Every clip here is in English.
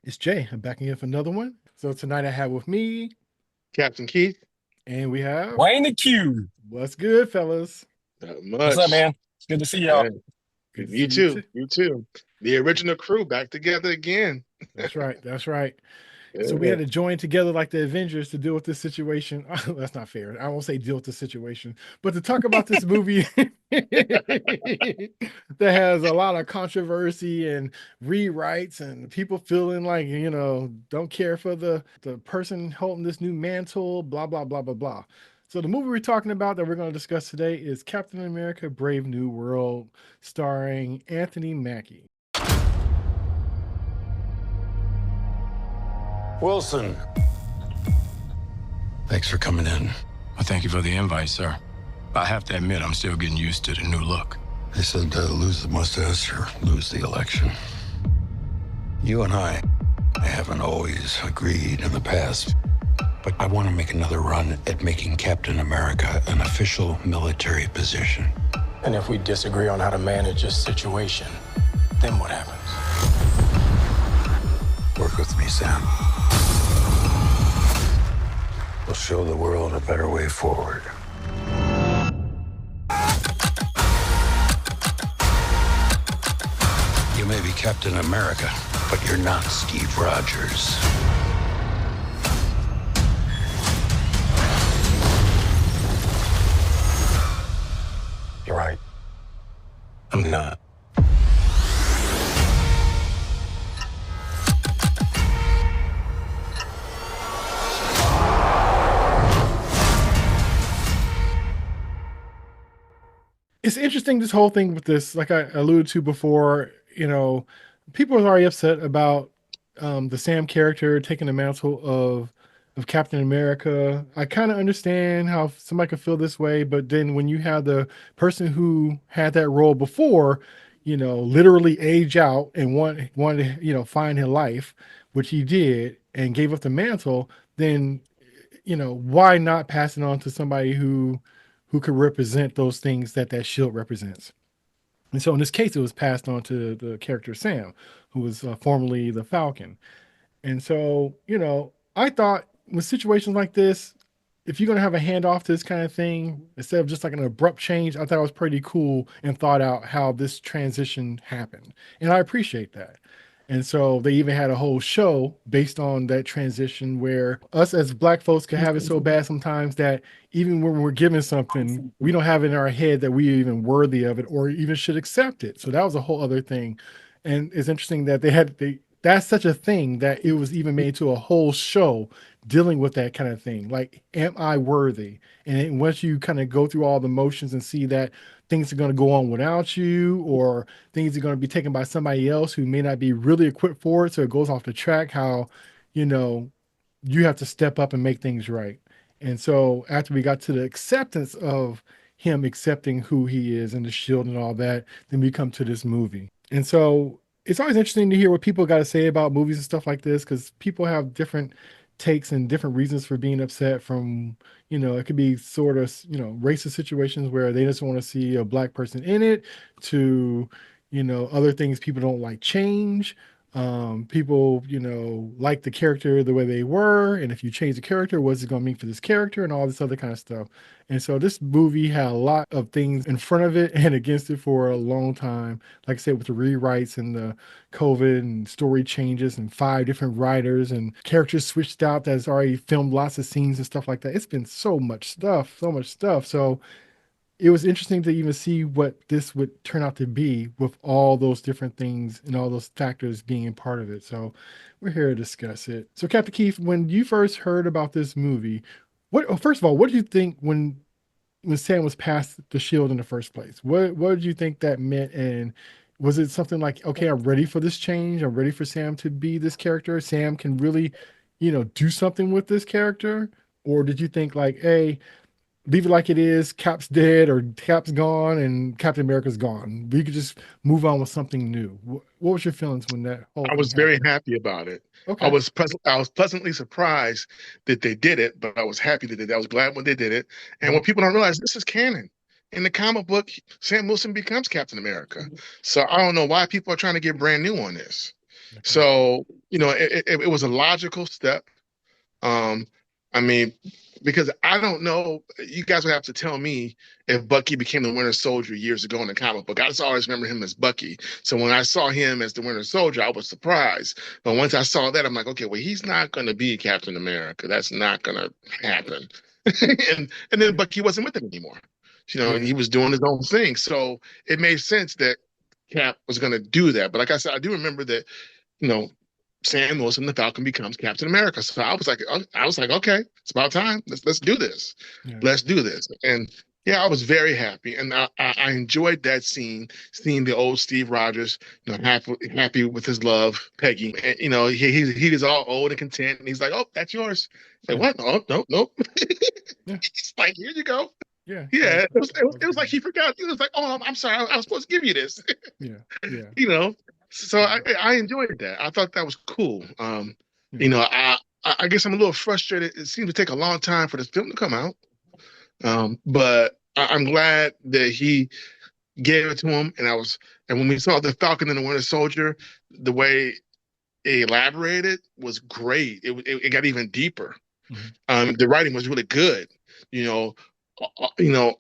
It's Jay. I'm back again for another one. So tonight I have with me, Captain Keith, and we have Wayne the Q. what's good, fellas. not What's up, much. man? It's good to see y'all. Yeah, Good to you see you too. too. You too. The original crew back together again. That's right. That's right. So we Yeah. had to join together like the Avengers to deal with this situation. That's not fair. I won't say deal with the situation, but to talk about this movie that has a lot of controversy and rewrites and people feeling like, don't care for the person holding this new mantle, blah, blah, blah, blah, blah. So the movie we're talking about that we're going to discuss today is Captain America Brave New World, starring Anthony Mackie. Wilson, thanks for coming in. Well, thank you for the invite, sir. I have to admit, I'm still getting used to the new look. They said lose the mustache or lose the election. You and I haven't always agreed in the past, but I want to make another run at making Captain America an official military position. And if we disagree on how to manage this situation, then what happens? Work with me, Sam. We'll show the world a better way forward. You may be Captain America, but you're not Steve Rogers. You're right. I'm not. It's interesting, this whole thing with this, like I alluded to before, people are already upset about the Sam character taking the mantle of Captain America. I kind of understand how somebody could feel this way, but then when you have the person who had that role before, literally age out and wanted to, find his life, which he did, and gave up the mantle, then why not pass it on to somebody who could represent those things that shield represents? And so in this case, it was passed on to the character Sam, who was formerly the Falcon. And so, I thought with situations like this, if you're going to have a handoff to this kind of thing, instead of just like an abrupt change, I thought it was pretty cool and thought out how this transition happened. And I appreciate that. And so they even had a whole show based on that transition where us as black folks can have it so bad sometimes that even when we're given something, we don't have it in our head that we're even worthy of it or even should accept it. So that was a whole other thing. And it's interesting that that's such a thing that it was even made to a whole show dealing with that kind of thing. Like, am I worthy? And once you kind of go through all the motions and see that things are going to go on without you, or things are going to be taken by somebody else who may not be really equipped for it, so it goes off the track, how, you know, you have to step up and make things right. And so after we got to the acceptance of him accepting who he is and the shield and all that, then we come to this movie. And so it's always interesting to hear what people got to say about movies and stuff like this, because people have different takes and different reasons for being upset. From, it could be sort of, racist situations where they just want to see a black person in it, to, other things people don't like change. People, like the character the way they were, and if you change the character, what's it going to mean for this character, and all this other kind of stuff. And so this movie had a lot of things in front of it and against it for a long time. Like I said, with the rewrites and the COVID and story changes and 5 different writers and characters switched out that's already filmed lots of scenes and stuff like that. It's been so much stuff, so much stuff. So it was interesting to even see what this would turn out to be with all those different things and all those factors being a part of it. So we're here to discuss it. So Captain Keith, when you first heard about this movie, first of all, what did you think when Sam was past the shield in the first place? What did you think that meant? And was it something like, okay, I'm ready for this change. I'm ready for Sam to be this character. Sam can really, do something with this character. Or did you think like, hey, leave it like it is, Cap's dead or Cap's gone and Captain America's gone, we could just move on with something new? What was your feelings when that whole I thing was very happened? happy about it. Okay. I was pleasantly surprised that they did it, but I was happy that they did it. I was glad when they did it. And Uh-huh. when people don't realize this is canon. In the comic book, Sam Wilson becomes Captain America. So I don't know why people are trying to get brand new on this. Okay. So, it was a logical step. Um, I mean, because I don't know, you guys would have to tell me if Bucky became the Winter Soldier years ago in the comic book. I just always remember him as Bucky. So when I saw him as the Winter Soldier, I was surprised. But once I saw that, I'm like, okay, well, he's not going to be Captain America. That's not going to happen. And then Yeah. Bucky wasn't with him anymore. And Yeah. he was doing his own thing. So it made sense that Cap was going to do that. But like I said, I do remember that you know, Sam Wilson, the Falcon, becomes Captain America. So I was like, okay, it's about time. Let's do this. Yeah. Let's do this. And yeah, I was very happy, and I enjoyed that scene, seeing the old Steve Rogers, happy with his love, Peggy. And, he is all old and content, and he's like, oh, that's yours. Like Yeah. what? Oh, no, no. Yeah. He's like, here you go. Yeah. Yeah. Yeah, That was it was like good. he forgot. He was like, oh, I'm sorry, I was supposed to give you this. Yeah. Yeah. you know. So I, Yeah. I enjoyed that. I thought that was cool. Yeah. You know, I guess I'm a little frustrated. It seems to take a long time for this film to come out. But I'm glad that he gave it to him. And when we saw the Falcon and the Winter Soldier, the way it elaborated was great. It got even deeper. Mhm. The writing was really good. You know,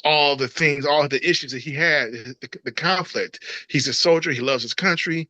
all the things, all the issues that he had, the conflict. He's a soldier. He loves his country.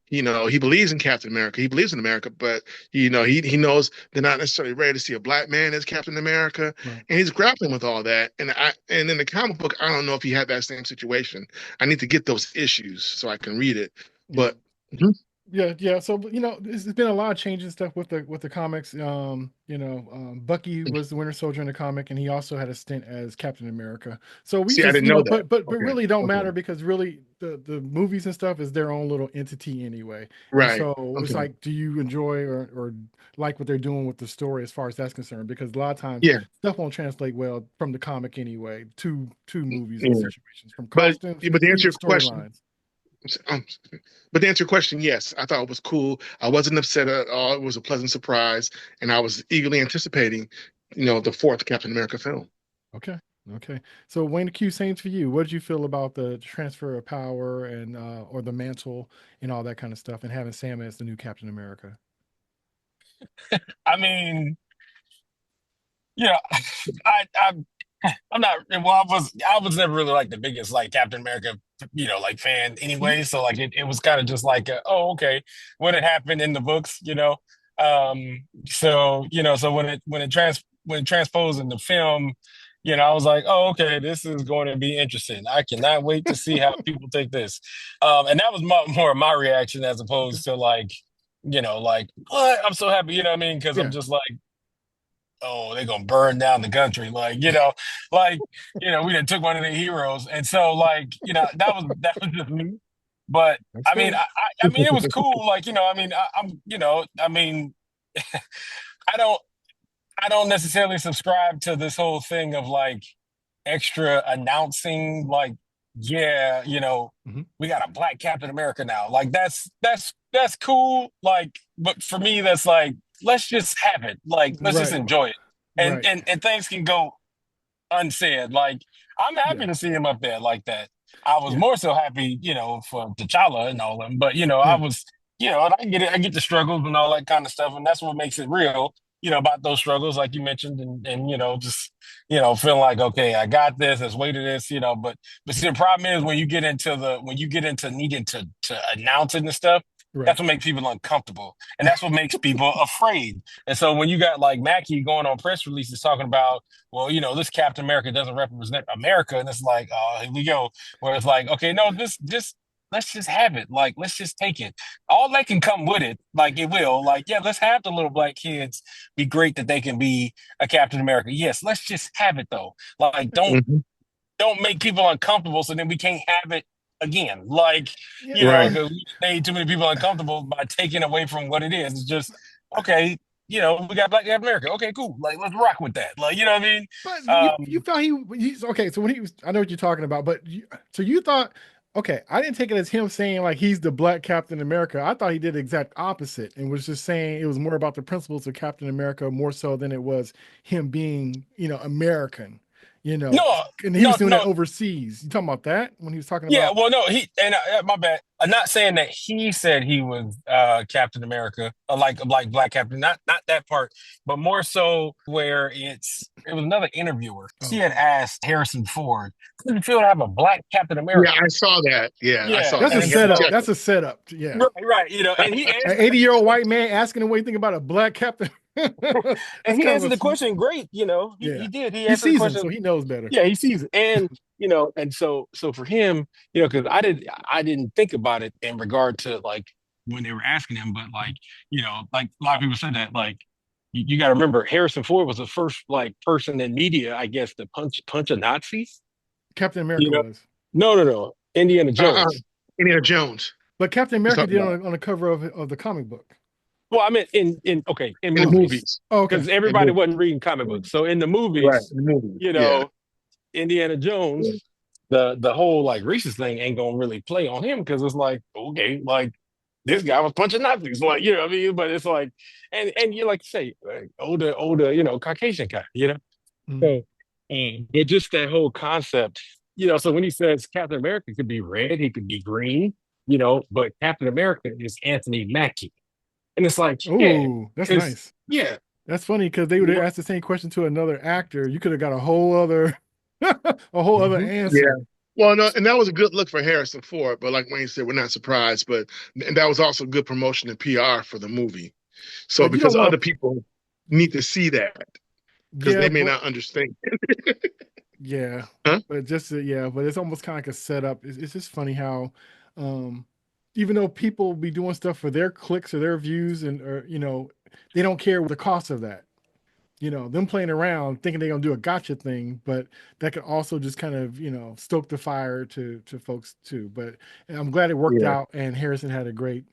He believes in Captain America. He believes in America, but he knows they're not necessarily ready to see a black man as Captain America, Right. and he's grappling with all that. And in the comic book, I don't know if he had that same situation. I need to get those issues so I can read it. Yeah. But mhm, Yeah, yeah. So there's been a lot of changes and stuff with the comics. Bucky was the Winter Soldier in the comic, and he also had a stint as Captain America. So we see, I just, didn't know that. but Okay, really don't okay, matter because really the movies and stuff is their own little entity anyway. And right, so it's okay, like, do you enjoy or like what they're doing with the story as far as that's concerned? Because a lot of times yeah, stuff won't translate well from the comic anyway to movies and yeah. situations, from But costumes, but to answer even your question, storylines. Um, but to answer your question, yes, I thought it was cool. I wasn't upset at all. It was a pleasant surprise, and I was eagerly anticipating, the fourth Captain America film. Okay. Okay. So Wayne the Q, same for you. What did you feel about the transfer of power and or the mantle and all that kind of stuff and having Sam as the new Captain America? I mean, yeah, I'm not. Well, I was never really like the biggest like Captain America, like fan Mhm. anyway. So like it was kind of just like, oh, okay, what had happened in the books. So when it transposed in the film, I was like, oh, okay, this is going to be interesting. I cannot wait to see how people take this. And that was more of my reaction as Okay. opposed to like, like what? I'm so happy, you know what I mean? Because I'm Yeah. just like, oh, they're gonna burn down the country. Like, we done took one of their heroes. And so like, that was just me. But That's I mean, fair. I mean it was cool. Like, I mean, I mean, I don't I don't necessarily subscribe to this whole thing of like extra announcing like, yeah, Mhm. we got a black Captain America now. Like that's cool. Like, but for me, that's like, let's just have it. Like, let's just Right. enjoy it. And Right. and and things can go unsaid. Like, I'm Yeah. happy to see him up there like that. I was Yeah. more so happy, for T'Challa and all them. But I Yeah. was, and I get it. I get the struggles and all that kind of stuff, and that's what makes it real. About those struggles, like you mentioned, and just feeling like, okay, I got this. Let's wait to this. But see, the problem is when you get into needing to announce it and stuff. Right. That's what makes people uncomfortable, and that's what makes people afraid. And so when you got like Mackie going on press releases talking about, well, this Captain America doesn't represent America. And it's like, oh, here we go. Where it's like, okay, no, this, let's just have it. Like, let's just take it. All that can come with it, like it will. Like, yeah, let's have the little black kids be great that they can be a Captain America. Yes, let's just have it though. Like, Mhm. don't make people uncomfortable so then we can't have it again. Like, Yeah. Right. because we made too many people uncomfortable by taking away from what it is. It's just, okay, we got Black America. Okay, cool. Like, let's rock with that. Like, you know what I mean? But you thought he's okay. So when he was, I know what you're talking about, but so you thought, okay, I didn't take it as him saying like he's the black Captain America. I thought he did the exact opposite and was just saying it was more about the principles of Captain America more so than it was him being, American. You know, No, and he no, was doing that no. overseas. You talking about that when he was talking Yeah, about well, no, my bad. I'm not saying that he said he was Captain America, like Black Captain, not that part, but more so where it was another interviewer. She oh, had asked Harrison Ford, "How does it feel to have a Black Captain Yeah, America?" I saw that. Yeah, I Yeah, saw that's a that. and He had the setup. so jacket. That's a setup. Yeah. right, and he An answered the 80-year-old question. white man asking him what you think about a black captain. And That's he kind of answered the question great. He yeah. did. He He answered the sees him, so question. he knows better. Yeah, he sees it. And and so for him, because I didn't think about it in regard to like when they were asking him, but like, like a lot of people said that, like, you got to remember Harrison Ford was the first like person in media, I guess, to punch a Nazi. Captain You America know, was. no. Indiana Uh-uh. Jones. Indiana Jones. But Captain He's America talking did about on the cover of the comic book. Well, I meant in in the movies. movies. Oh, okay. Because In everybody movies. wasn't reading comic books. So in the Right. movies, In the movies. you Yeah. know, Indiana Yeah. Jones, the whole like racist thing ain't gonna really play on him because it's like, okay, like this guy was punching Nazis, like, what I mean? But it's like, and you like to say, like, older, Caucasian guy. Mm. So, but just that whole concept, so when he says Captain America could be red, he could be green, but Captain America is Anthony Mackie. And it's like, yeah, Oh, that's because nice. yeah, That's funny because they would you have know, asked the same question to another actor. You could have got a whole other a whole other mhm. Yeah. answer. Well, no, and that was a good look for Harrison Ford, but like Wayne said, we're not surprised. But and that was also good promotion and PR for the movie. So But you don't because other want people need to see that because yeah, they may but not understand. yeah, Huh? but just yeah, but it's almost kind of like a setup. It's just funny how, um, even though people be doing stuff for their clicks or their views, and or they don't care the cost of that. Them playing around thinking they're gonna do a gotcha thing, but that could also just kind of stoke the fire to folks too. But I'm glad it worked Yeah. out, and Harrison had a great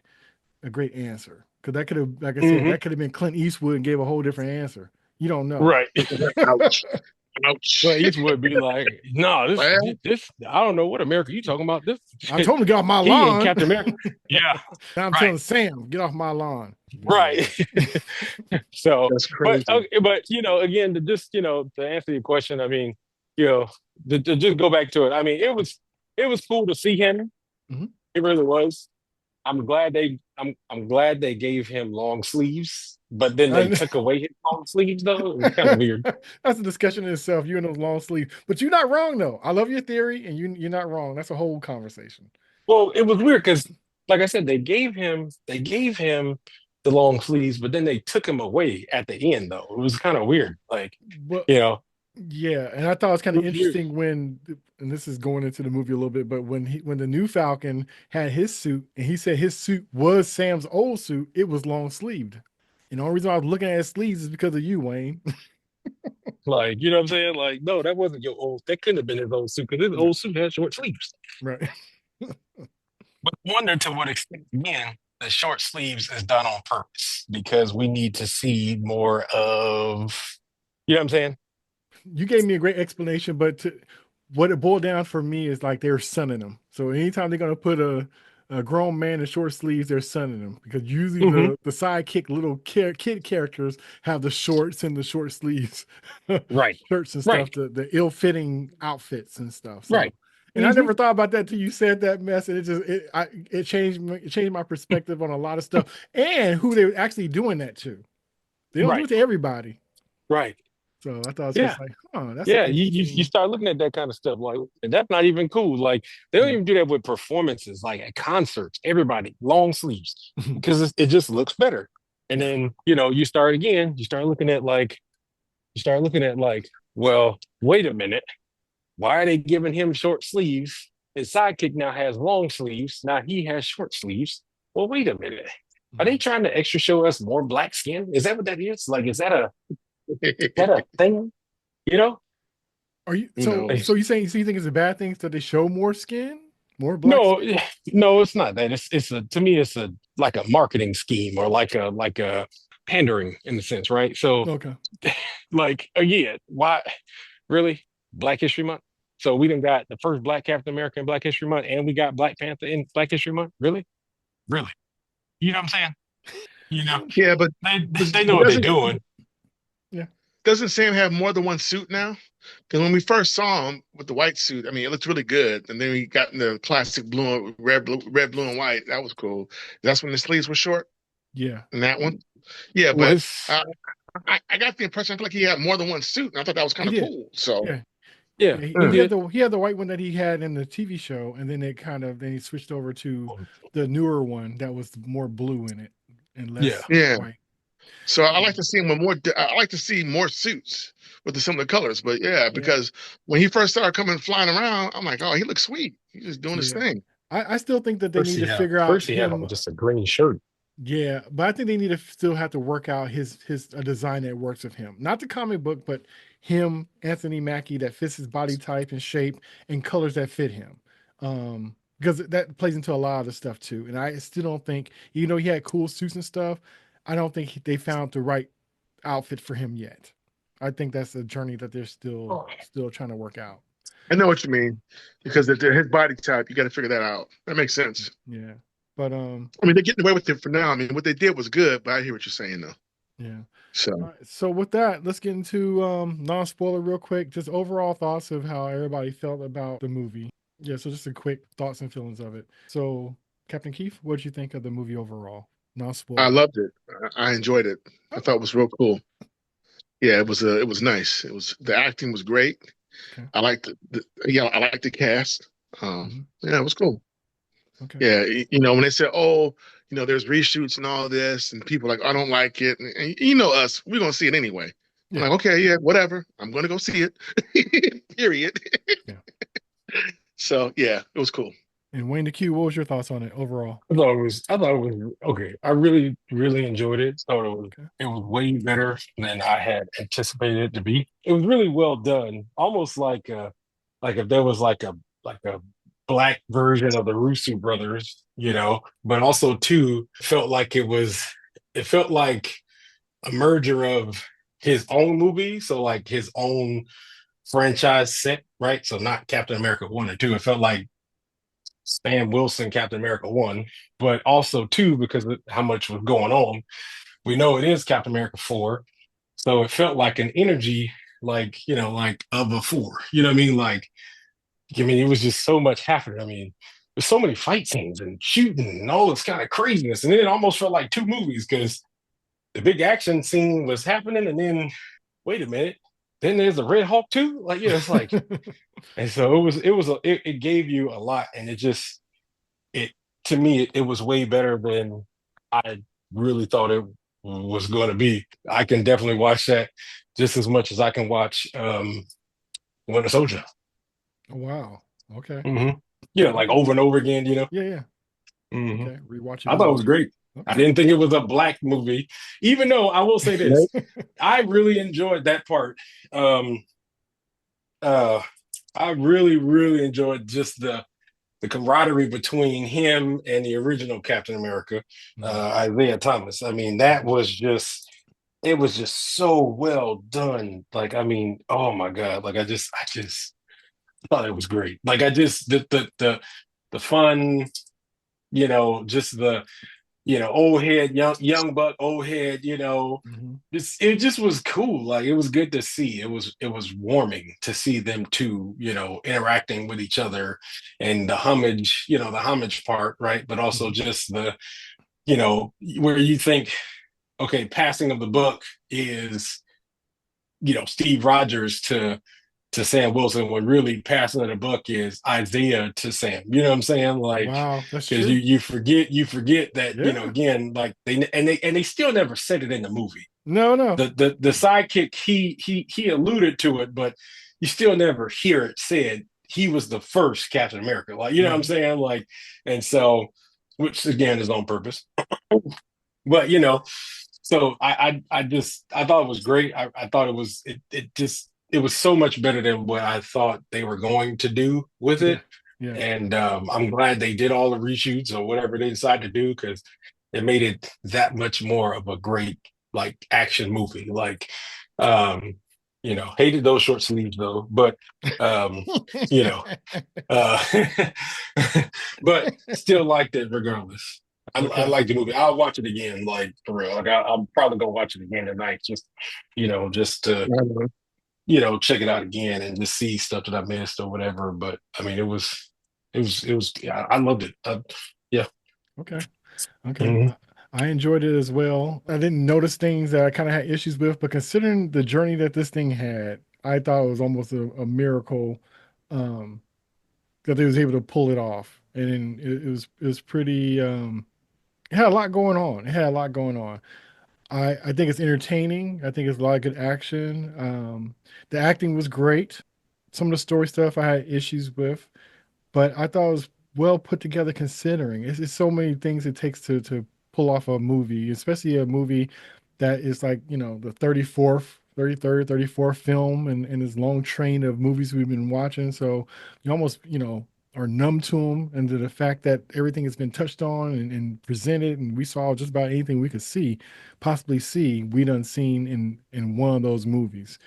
answer because that could have, like I said, Hmm. that could have been Clint Eastwood and gave a whole different answer. You don't know. Right. Ouch. Well, Ouch. Eastwood be like, no, Well, this, I don't know what America you talking about. This, I told him to get off my he ain't lawn. Captain America. Yeah, Now I'm right, telling Sam, get off my lawn. right. So, that's but crazy. okay, but again, to just to answer your question, I mean, you know, to just go back to it. I mean, it was cool to see him. Mhm. It really was. I'm glad they gave him long sleeves, but then they And took away his long sleeves though. It was kind of weird. that's a discussion in itself. You in those long sleeves, but you're not wrong though. I love your theory, and you're not wrong. That's a whole conversation. Well, it was weird because, like I said, they gave him the long sleeves, but then they took him away at the end though. It was kind of weird. Like, But you know, yeah, and I thought it was kind it of was weird. interesting when, and this is going into the movie a little bit, but when the new Falcon had his suit, and he said his suit was Sam's old suit, it was long sleeved. And the only reason I was looking at his sleeves is because of you, Wayne. Like, you know what I'm saying? Like, no, that wasn't your old. That couldn't have been his old suit because his Yeah, old suit had short sleeves. right. But I wonder to what extent, again, the short sleeves is done on purpose because we need to see more of, you know what I'm saying? You gave me a great explanation, but what it boiled down for me is like they're sunning them. So anytime they're gonna put a grown man in short sleeves, they're sunning them because usually Hmm. the sidekick little kid characters have the shorts and the short sleeves Right, shirts and right, stuff, the ill-fitting outfits and stuff. So, right. and I Hmm. never thought about that till you said that mess, and it changed my perspective on a lot of stuff and who they were actually doing that to. They don't do Right, it to everybody. right. So I thought it was Yeah. just like, that's an Yeah, you interesting. start looking at that kind of stuff like and that's not even cool. Like they don't Yeah. even do that with performances, like at concerts. Everybody long sleeves because it just looks better. And Yeah. then you start again. You start looking at like, well, wait a minute. Why are they giving him short sleeves? His sidekick now has long sleeves. Now he has short sleeves. Well, wait a minute. Are they trying to extra show us more black skin? Is that what that is? Like, is that a thing? You know? Are you Who so knows? you saying so you think it's a bad thing that they show more skin, more black No, skin? no, it's not that. It's a to me, it's a like a marketing scheme or like a pandering in a sense, right? So, Okay. like again, why really Black History Month? So we done got the first Black Captain America in Black History Month, and we got Black Panther in Black History Month. Really, really? You know what I'm saying? You know Yeah, they but they know what they're doesn't doing. Yeah. doesn't Sam have more than one suit now? Because when we first saw him with the white suit, I mean, it looked really good. And then we got in the classic blue, red, blue, and white. That was cool. That's when the sleeves were short Yeah. in that one. Yeah, Well, but his I got the impression I feel like he had more than one suit, and I thought that was He kind of did. cool. So Yeah. yeah, Yeah, he uh, he had did. the white one that he had in the TV show, and then then he switched over to the newer one that was more blue in it and Yeah, less yeah. white. So I like Um, to see him with more. I like to see more suits with the similar colors. But yeah, yeah, because when he first started coming flying around, I'm like, oh, he looks sweet. He's just doing his yeah. thing. I still think that they need to figure out first he had on him. just a green shirt. Yeah, but I think they need to still have to work out his a design that works with him. Not the comic book, but him, Anthony Mackie, that fits his body type and shape and colors that fit him. Because that plays into a lot of the stuff too. And I still don't think, even though he had cool suits and stuff, I don't think they found the right outfit for him yet. I think that's a journey that they're still trying to work out. I know what you mean because if they're his body type, you got to figure that out. That makes sense. Yeah. But I mean, they're getting away with it for now. I mean, what they did was good, but I hear what you're saying though. yeah. So All right, so with that, let's get into non-spoiler real quick. Just overall thoughts of how everybody felt about the movie. Yeah, so just a quick thoughts and feelings of it. So, Captain Keith, what did you think of the movie overall? I Non-spoiler. loved it. I enjoyed it. I thought Oh, it was real cool. Yeah, it was nice. It was the acting was great. okay. I liked I liked the cast. Hmm. Yeah, it was cool. Okay. Yeah, when they said, "Oh, there's reshoots and all this," and people like, "I don't like it," and you know us, we're gonna see it anyway. I'm Yeah. like, okay, yeah, whatever. I'm gonna go see it. Period. Yeah. So yeah, it was cool. And Wayne the Q, what was your thoughts on it overall? I thought it was okay. I really, really enjoyed it. Thought Okay. it was way better than I had anticipated it to be. It was really well done. Almost like if there was like a black version of the Russo brothers, but also too it felt like a merger of his own movie, so like his own franchise set, right? So not Captain America 1 or 2. It felt like Stan Wilson, Captain America 1, but also 2 because of how much was going on. We know it is Captain America 4. So it felt like an energy, like of a 4. You know what I mean? It was just so much happening. I mean, there's so many fight scenes and shooting and all this kind of craziness. And then it almost felt like 2 movies because the big action scene was happening. And then, wait a minute, then there's the Red Hulk too. It's like, and so it gave you a lot. And it to me it was way better than I really thought it was going to be. I can definitely watch that just as much as I can watch Winter Soldier. Wow. Okay. Hmm. Like Okay. over and over again. Yeah, yeah. Hmm. Okay. I thought it was Rewatchability. great. I Okay. didn't think it was a black movie, even though I will say this: Right? I really enjoyed that part. Um, uh, I really, really enjoyed just the camaraderie between him and the original Captain America, Mhm, Isaiah Thomas. I mean, mhm. it was just so well done. Like, I mean, oh my God. Like I just thought it was great. Like I just the fun, just the old head, young buck, old head, Mhm. it just was cool. Like it was good to see. It was warming to see them two, interacting with each other and the homage part, right? But also Mhm. just where you think, okay, passing of the book is, Steve Rogers to Sam Wilson, when really passing of the buck is Isaiah to Sam. You know what I'm saying? Like, Wow, that's because true. you forget that, Yeah. again, like they still never said it in the movie. No, no. The sidekick, he alluded to it, but you still never hear it said he was the first Captain America. Like, you know what I'm Mhm. saying? Like, and so, which again is on purpose. But so I thought it was great. I thought it was so much better than what I thought they were going to do with Yeah. it. Yeah. And I'm glad they did all the reshoots or whatever they decided to do, because it made it that much more of a great like action movie. Like, um, hated those short sleeves though, but um, you know, uh, but still liked it regardless. I Okay. like the movie. I'll watch it again, like for real. Like I'm probably gonna watch it again tonight, just to Mhm. check it out again and just see stuff that I missed or whatever. But I mean, yeah, I loved it. Yeah. Okay. Okay. Mhm. I enjoyed it as well. I didn't notice things that I kind of had issues with, but considering the journey that this thing had, I thought it was almost a miracle um, that they was able to pull it off. And it was pretty. It had a lot going on. It had a lot going on. I think it's entertaining. I think it's a lot of good action. The acting was great. Some of the story stuff I had issues with, but I thought it was well put together considering it's so many things it takes to pull off a movie, especially a movie that is like, the 34th, 33rd, 34th film in this long train of movies we've been watching. So you almost, are numb to them and to the fact that everything has been touched on and presented and we saw just about anything we could possibly see, we done seen in one of those movies.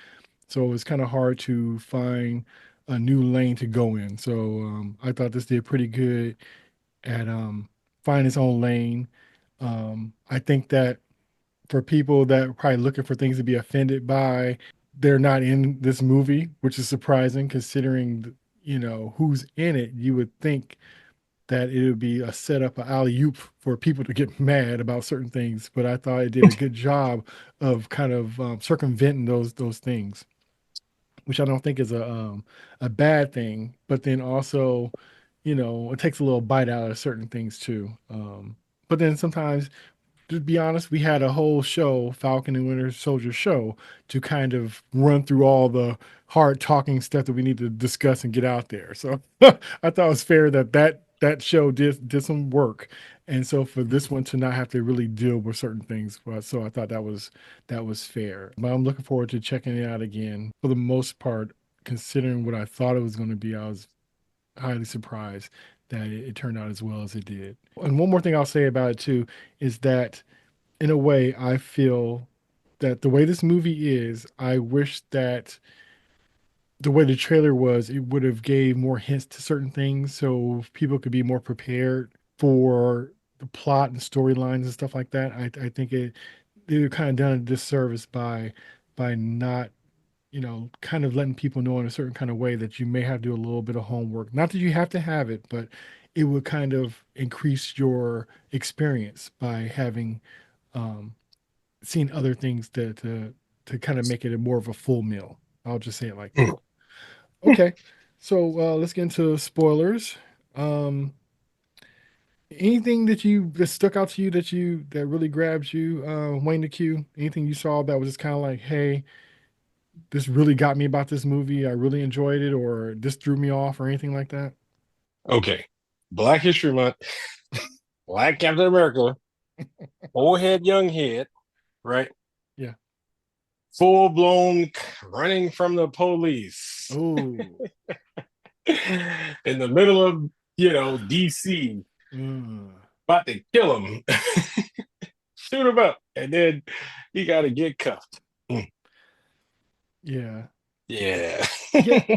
So it's kind of hard to find a new lane to go in. So I thought this did pretty good at finding its own lane. I think that for people that are probably looking for things to be offended by, they're not in this movie, which is surprising considering who's in it. You would think that it would be a setup, a alley oop for people to get mad about certain things, but I thought it did a good job of kind of circumventing those things, which I don't think is a bad thing. But then also, it takes a little bite out of certain things too. But then sometimes, to be honest, we had a whole show, Falcon and Winter Soldier show, to kind of run through all the hard talking stuff that we need to discuss and get out there. So I thought it was fair that show did some work, and so for this one to not have to really deal with certain things, so I thought that was fair. But I'm looking forward to checking it out again. For the most part, considering what I thought it was going to be, I was highly surprised that it turned out as well as it did. And one more thing I'll say about it too is that in a way I feel that the way this movie is, I wish that the way the trailer was, it would have gave more hints to certain things so people could be more prepared for the plot and storylines and stuff like that. I think they kind of done a disservice by not, kind of letting people know in a certain kind of way that you may have to do a little bit of homework. Not that you have to have it, but it would kind of increase your experience by having um, seen other things to kind of make it a more of a full meal. I'll just say it like that. Okay, so let's get into spoilers. Um, Anything that stuck out to you that really grabbed you, Wayne the Q? Anything you saw that was just kind of like, hey, this really got me about this movie. I really enjoyed it, or this threw me off, or anything like that? Okay. Black History Month, Black Captain America, old head, young head, right? Yeah. Full blown running from the police Oh. in the middle of, DC, Mm. about to kill him, shoot him up, and then he got to get cuffed. Mm. Yeah. Yeah. Yeah.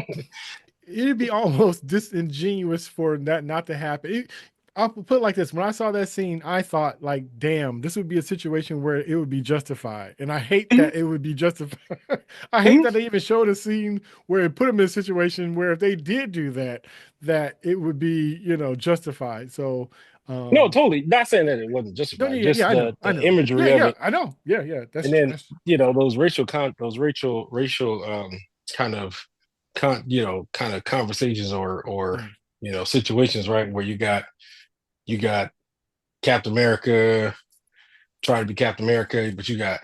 It'd be almost disingenuous for that not to happen. I'll put it like this: when I saw that scene, I thought, like, "Damn, this would be a situation where it would be justified." And I hate that it would be justified. I hate that they even showed a scene where it put them in a situation where if they did do that, that it would be, justified. So, No, um, totally. Not saying that it wasn't no, justified, yeah, just yeah, I know, I the know, yeah, imagery of yeah, it. I know, yeah, yeah. And then, That's those racial kind of kind of conversations or yeah. situations, right? Where you got Captain America trying to be Captain America, but you got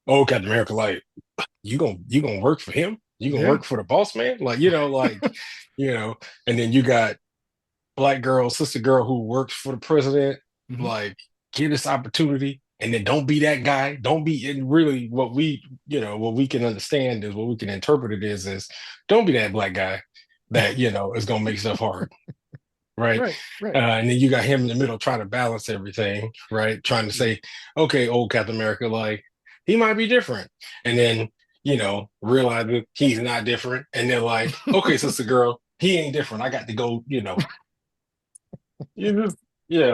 old Captain America like you gonna work for him? You gonna Yeah. work for the boss man? Like, you know, and then you got black girl, sister girl who works for the president, Hmm. like get this opportunity and then don't be that guy. Don't be and really what we can understand is what we can interpret it is don't be that black guy that, is gonna make stuff hard. Right. Right, right. And then you got him in the middle trying to balance everything, right? Trying to Yeah. say, okay, old Captain America, like he might be different. And then, realize that he's not different. And they're like, okay, sister girl, he ain't different. I got to go, you just,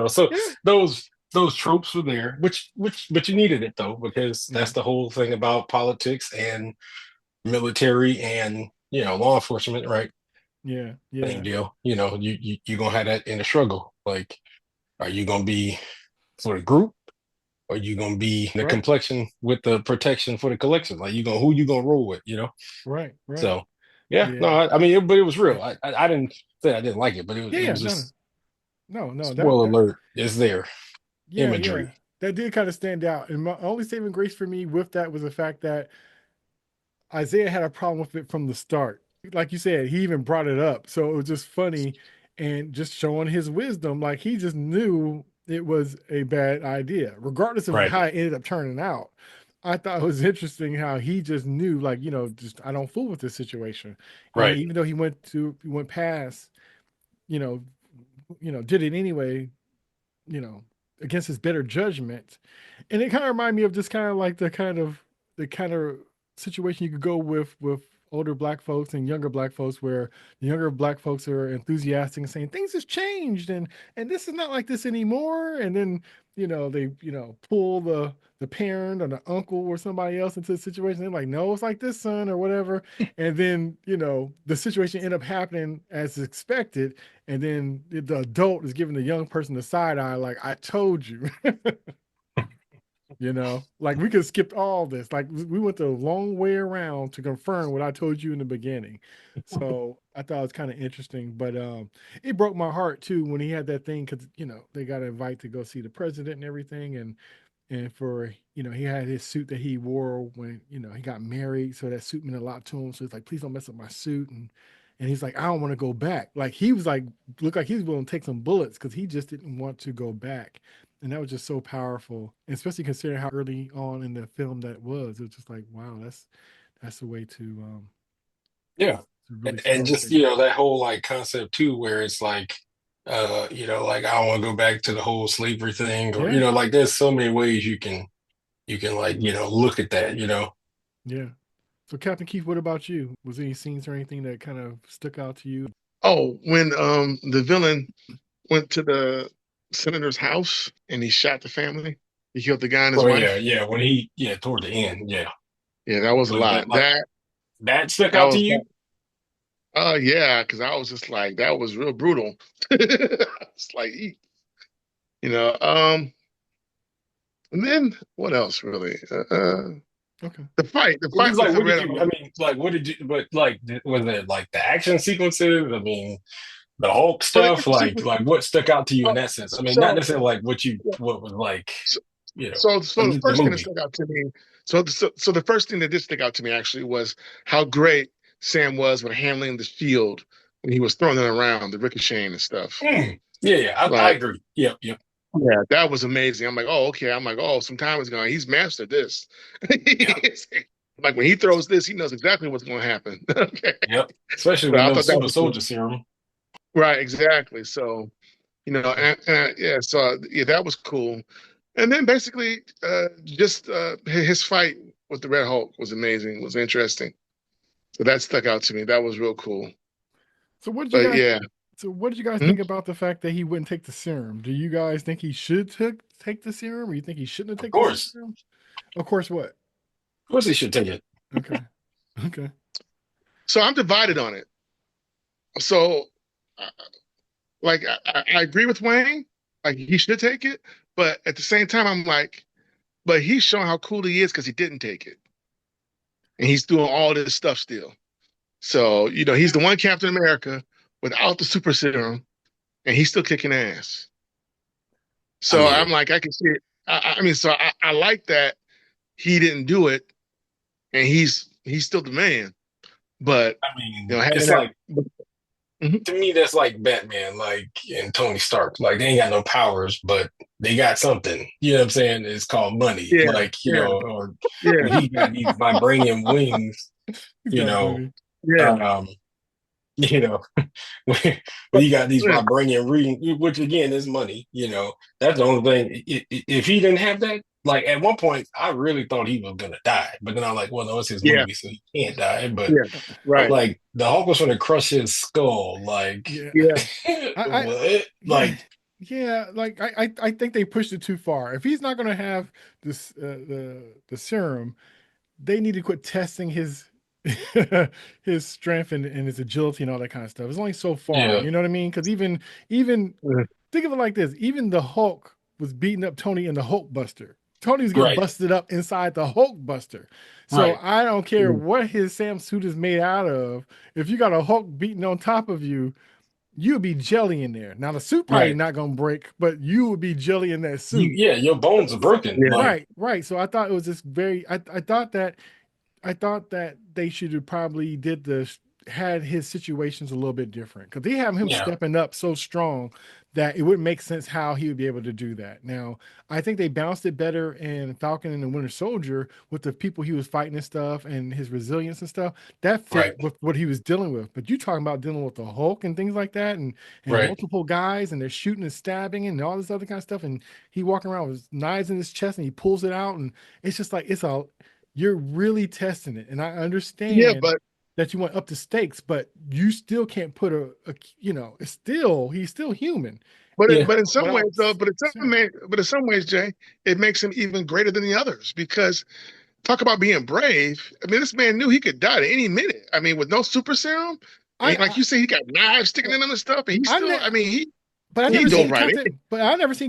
So Yeah, those tropes were there, but you needed it though, because yeah, that's the whole thing about politics and military and law enforcement, right? yeah, Same yeah. deal. You gonna have that in a struggle. Like, are you gonna be for the group? Or you gonna be the Right, complexion with the protection for the collection? Like, who you gonna roll with? right, right. So yeah, no, Yeah, I mean, but it was real. I didn't say I didn't like it, but it was yeah, it yeah. was No, no, just no, no. spoiler alert. It's there Yeah, yeah. imagery. That did kind of stand out. And my only saving grace for me with that was the fact that Isaiah had a problem with it from the start. Like you said, he even brought it up. So it was just funny and just showing his wisdom. Like he just knew it was a bad idea, regardless of Right, how it ended up turning out. I thought it was interesting how he just knew, like, just I don't fool with this situation. And right, even though he went past, you know, did it anyway, you know, against his better judgment. And it kind of reminded me of just kind of like the kind of situation you could go with older black folks and younger black folks where the younger black folks are enthusiastic and saying things has changed and this is not like this anymore. And then, they, pull the parent or the uncle or somebody else into the situation. They're like, no, it's like this, son, or whatever. And then, the situation end up happening as expected, and then the adult is giving the young person the side eye, like, I told you. Like we could have skipped all this. Like we went the long way around to confirm what I told you in the beginning. So I thought it was kind of interesting, but it broke my heart too when he had that thing because they got invited to go see the president and everything, and for he had his suit that he wore when he got married, so that suit meant a lot to him. So he's like, please don't mess up my suit, and he's like, I don't want to go back. Like he was like, looked like he was willing to take some bullets because he just didn't want to go back. And that was just so powerful, and especially considering how early on in the film that was. It was just like, wow, that's the way yeah, to really and just celebrate it. that whole like concept too, where it's like, like I don't want to go back to the whole slavery thing, or Yeah, like there's so many ways you can like look at that. yeah. So Captain Keith, what about you? Was any scenes or anything that kind of stuck out to you? Oh, when the villain went to the senator's house and he shot the family, he killed the guy and his Oh yeah, wife. yeah. When toward the end, yeah. Yeah, that was a Was that lot. like That that stuck that out to was you? yeah, because I was just like that was real brutal. It's like you know. And then what else really? Okay. The It fight was with like, the what did Red you? I Hulk. mean, like, what did you? But like, was it like the action sequences? I mean, the Hulk So the stuff. action sequence. Like what stuck out to you in Oh, that sense? I mean, not so necessarily like what was like, so you know, so the the first thing that movie. stuck out to me. So the first thing that did stick out to me actually was how great Sam was when handling the shield when he was throwing it around, the ricocheting and stuff. Mm. Yeah, yeah, I Like, agree. Yep, yep, yeah, that was amazing. I'm like, oh, okay. I'm like, oh, some time is gone. He's mastered this. yep, Like when he throws this, he knows exactly what's going to happen. Okay. yep. Especially So with I no thought that super was cool. soldier serum. Right, exactly. So, yeah, so yeah, that was cool. And then basically, just his fight with the Red Hulk was amazing, was interesting. So that stuck out to me. That was real cool. So what did you But guys? yeah. So what did you guys Hmm? think about the fact that he wouldn't take the serum? Do you guys think he should take the serum, or you think he shouldn't have taken the serum? Of course, what? Of course, he should take it. Okay, okay, So I'm divided on it. So, uh, like, I agree with Wayne. Like, he should take it. But at the same time, I'm like, but he's showing how cool he is because he didn't take it. And he's doing all this stuff still. So, he's the one Captain America without the super serum, and he's still kicking ass. I So I'm mean, like, I can see it. I mean, so I like that he didn't do it, and he's still the man. But I mean, having it's that, like Mhm. to me, that's like Batman, like and Tony Stark. Like they ain't got no powers, but they got something. You know what I'm saying? It's called money. Yeah, Like yeah, or yeah, when he got these vibranium wings. he's You got know, money. yeah, um, you know, when you got these yeah, vibranium rings, which again is money. That's the only thing. If he didn't have that, like at one point, I really thought he was gonna die, but then I'm like, well, no, it's his yeah, movie, so he can't die. But yeah. I'm Right. like, the Hulk was gonna crush his skull, like Yeah, Yeah. I what? yeah. Like Yeah, like I think they pushed it too far. If he's not going to have this the serum, they need to quit testing his his strength and his agility and all that kind of stuff. It's only so far, Yeah, you know what I mean? Because even think of it like this: even the Hulk was beating up Tony in the Hulk Buster. Tony was getting right, busted up inside the Hulk Buster. So right, I don't care what his Sam suit is made out of. If you got a Hulk beating on top of you, you'd be jelly in there. Now the suit probably right. not gonna break, but you would be jelly in that You, suit. yeah, your bones are broken. Yeah. Like, Right, right. So I thought it was just very. I thought that they should have probably did this, had his situations a little bit different because they have him yeah, stepping up so strong that it wouldn't make sense how he would be able to do that. Now, I think they balanced it better in Falcon and the Winter Soldier with the people he was fighting and stuff and his resilience and stuff. That fit right, with what he was dealing with. But you talking about dealing with the Hulk and things like that and right. multiple guys and they're shooting and stabbing and all this other kind of stuff. And he walking around with knives in his chest and he pulls it out. And it's just like, you're really testing it. And I Yeah, understand but that you want up to stakes, but you still can't put it's still, he's still human. Yeah, but in some ways Without though, serum. but in some ways, Jay, it makes him even greater than the others because talk about being brave. I mean, this man knew he could die at any minute. I mean, with no super serum, I, and like I, you say, he got knives sticking in him and stuff, and he I, still, ne- I mean, but I he never dove seen right in.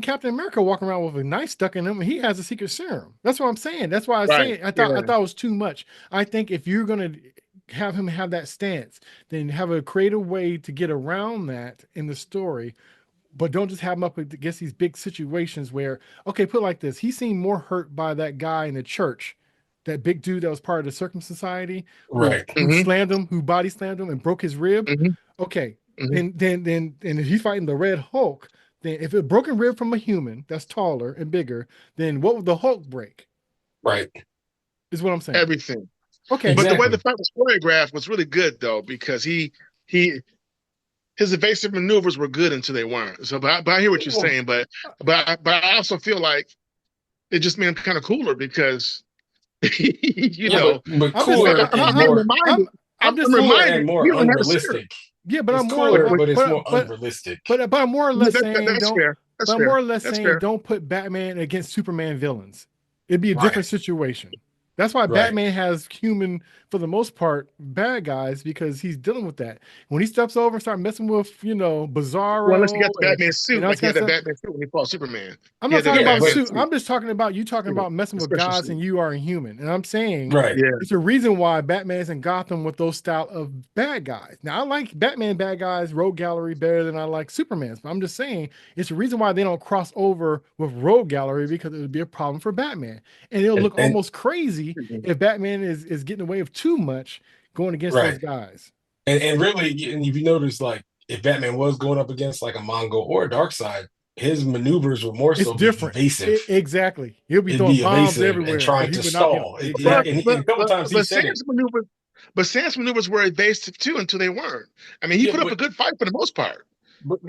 Captain America walking around with a knife stuck in him, and he has a secret serum. That's what I'm saying. That's why I was Right. saying I Yeah. thought it was too much. I think if you're gonna have him have that stance, then have a creative way to get around that in the story, but don't just have him up against these big situations where, okay, put it like this: he seemed more hurt by that guy in the church, that big dude that was part of the Circum Society, right, who Hmm. slammed him, who body slammed him and broke his rib. Hmm. Okay, Hmm. then if he's fighting the Red Hulk, then if a broken rib from a human that's taller and bigger, then what would the Hulk break? right. Is what I'm saying. Everything. Okay, But the way the Exactly. fight was choreographed was really good though, because he his evasive maneuvers were good until they weren't. So, but I hear what you're Well, saying, but I also feel like it just made him kind of cooler because you yeah, know, but I'm just cooler and I'm more reminded, I'm I'm just cooler reminded and more you don't have a serum. unrealistic. yeah, but It's I'm more cooler, Which, but it's more unrealistic. but I'm more or less saying that's don't fair. That's but I'm more fair. or less That's saying fair. don't put Batman against Superman villains. It'd be a Right, different situation. That's why right. Batman has human, for the most part, bad guys because he's dealing with that. When he steps over and start messing with, Well, unless you Bizarro got the Batman and suit, all like this he kind of had that stuff. Batman suit when he fought Superman. I'm He not had that talking Yeah, about but Batman suit. suit, I'm just talking about you talking about messing the with special gods and suit. you are a human. And I'm saying right, Yeah. it's a reason why Batman's in Gotham with those style of bad guys. Now I like Batman bad guys, Rogue Gallery better than I like Superman's. But I'm just saying it's a reason why they don't cross over with Rogue Gallery because it would be a problem for Batman. And it'll look and almost crazy if Batman is getting away with too much going against those right, guys. and really, and if you notice, like if Batman was going up against like a Mongol or a Darkseid, his maneuvers would more It's so be different. evasive. Exactly. He'll be It'd throwing be bombs evasive and everywhere, but trying he to would not be stall. But exactly. And a couple times he but said it. Sam's maneuvers were evasive too until they weren't. I mean, he Yeah, put up a good fight for the most part.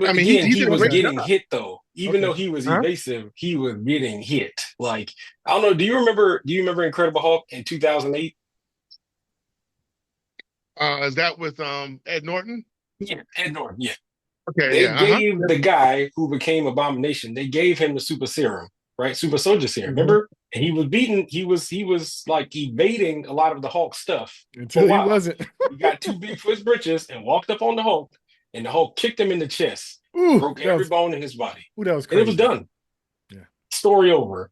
I but mean, again, he he did a was great Okay. getting job. hit though. Even though Okay. he was Huh? evasive, he was getting hit. Like I don't know. Do you remember Incredible Hulk in 2008? Is that with Ed Norton? Yeah, Ed Norton. Yeah, Okay, they yeah, uh-huh. gave the guy who became Abomination. They gave him the super serum, right? Super soldier serum. Mhm. Remember? And he was beating. He was like evading a lot of the Hulk stuff for a Until he while. wasn't. He got too big for his britches and walked up on the Hulk, and the Hulk kicked him in the chest, Ooh, broke every bone in his body, that was and it was crazy. done. Yeah. Story over.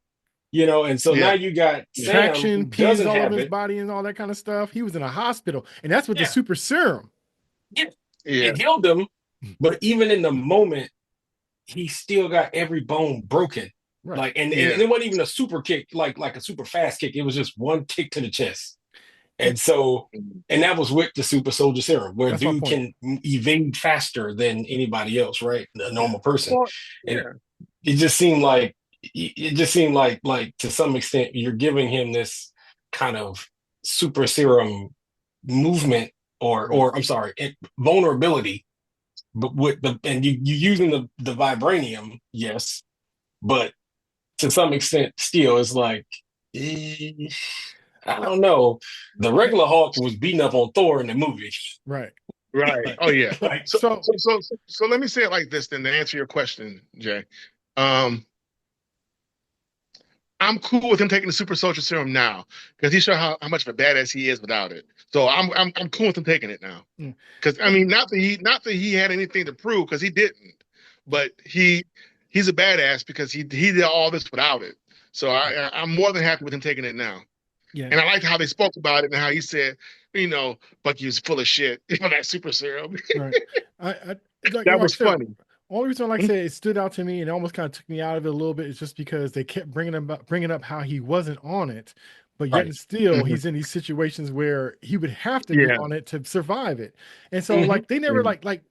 And so now Yeah, you got yeah, Sam Traction, who pins doesn't all over have his it. body and all that kind of stuff. He was in a hospital, and that's with the Yeah, super serum. yeah, yeah, it healed him, but even in the moment, he still got every bone broken. Right. Like, and yeah. it wasn't even a super kick, like a super fast kick. It was just one kick to the chest. And so, Mhm. and that was with the super soldier serum, where That's my dude point. can evade faster than anybody else, right? A Yeah. normal person. Well, And yeah. it just seemed like to some extent you're giving him this kind of super serum movement Right. or I'm sorry, vulnerability, but with you using the vibranium, yes, but to some extent still it's like eh, I Uh, don't know. The regular Hulk was beating up on Thor in the movie. right. Right. Right. Oh yeah. Like, So So so so so let me say it like this then to answer your question, Jay. Um, I'm cool with him taking the super soldier serum now because he showed how much of a badass he is without it. So I'm cool with him taking it now. mm, Because I yeah, mean, not that he had anything to prove because he didn't, yeah, but he's a badass because he did all this without it. So I'm more than happy with him taking it now. yeah, And I liked how they spoke about it and how he said, Bucky was full of shit for that super serum. right. I like That like I was said, funny. only reason like I said it stood out to me and it almost kind of took me out of it a little bit is just because they kept bringing up how he wasn't on it, but yet right. and still Hmm. he's in these situations where he would have to be Yeah. on it to survive it. And so Hmm. like they never Mhm. like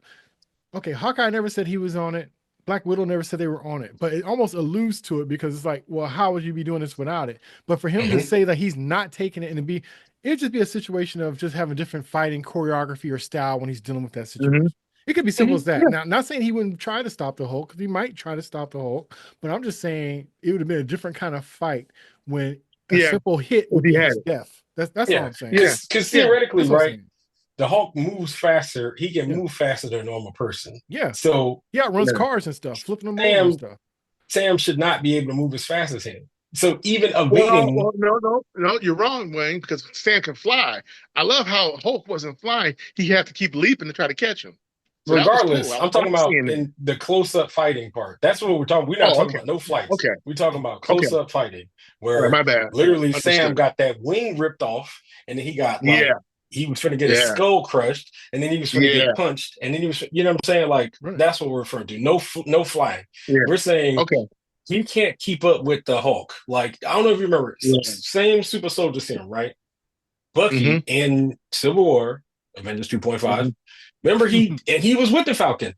okay, Hawkeye never said he was on it. Black Widow never said they were on it, but it almost alludes to it because it's like, well, how would you be doing this without it? But for him to Hmm. say that he's not taking it and it'd just be a situation of just having different fighting choreography or style when he's dealing with that Hmm. situation. It could be simple Hmm. as that. Yeah. Now, not saying he wouldn't try to stop the Hulk because he might try to stop the Hulk, but I'm just saying it would have been a different kind of fight when a Yeah. simple hit If would he be had his it. death. That's all Yeah, I'm saying. Yeah. because Yeah. theoretically, That's what I'm right, saying. the Hulk moves faster. He can Yeah, move faster than a normal person. yeah, So he outruns Yeah. cars and stuff, flipping them over and Sam stuff. Sam should not be able to move as fast as him. So even Well, evading, no, no, no, you're wrong, Wayne, because Sam can fly. I love how Hulk wasn't flying. He had to keep leaping to try to catch him. So that was cool. regardless, I I'm talking like about seeing that. in the close-up fighting part. That's what we're talking. We're not Oh, talking okay. about no flights. Okay. We're talking about Okay. close-up fighting, All right, where my bad. All right. literally Sam Understood. got that wing ripped off, and then he got like Yeah. he was going to get his Yeah. skull crushed, and then he was going to Yeah. get punched, and then he was, you know what I'm saying? Like Right. that's what we're referring to. No, no flying. Yeah. We're saying Okay. he can't keep up with the Hulk. Like I don't know if you remember, Yeah. same super soldier serum, right? Hmm. Bucky in Civil War, Avengers 2.5. Hmm. Remember he was with the Falcon.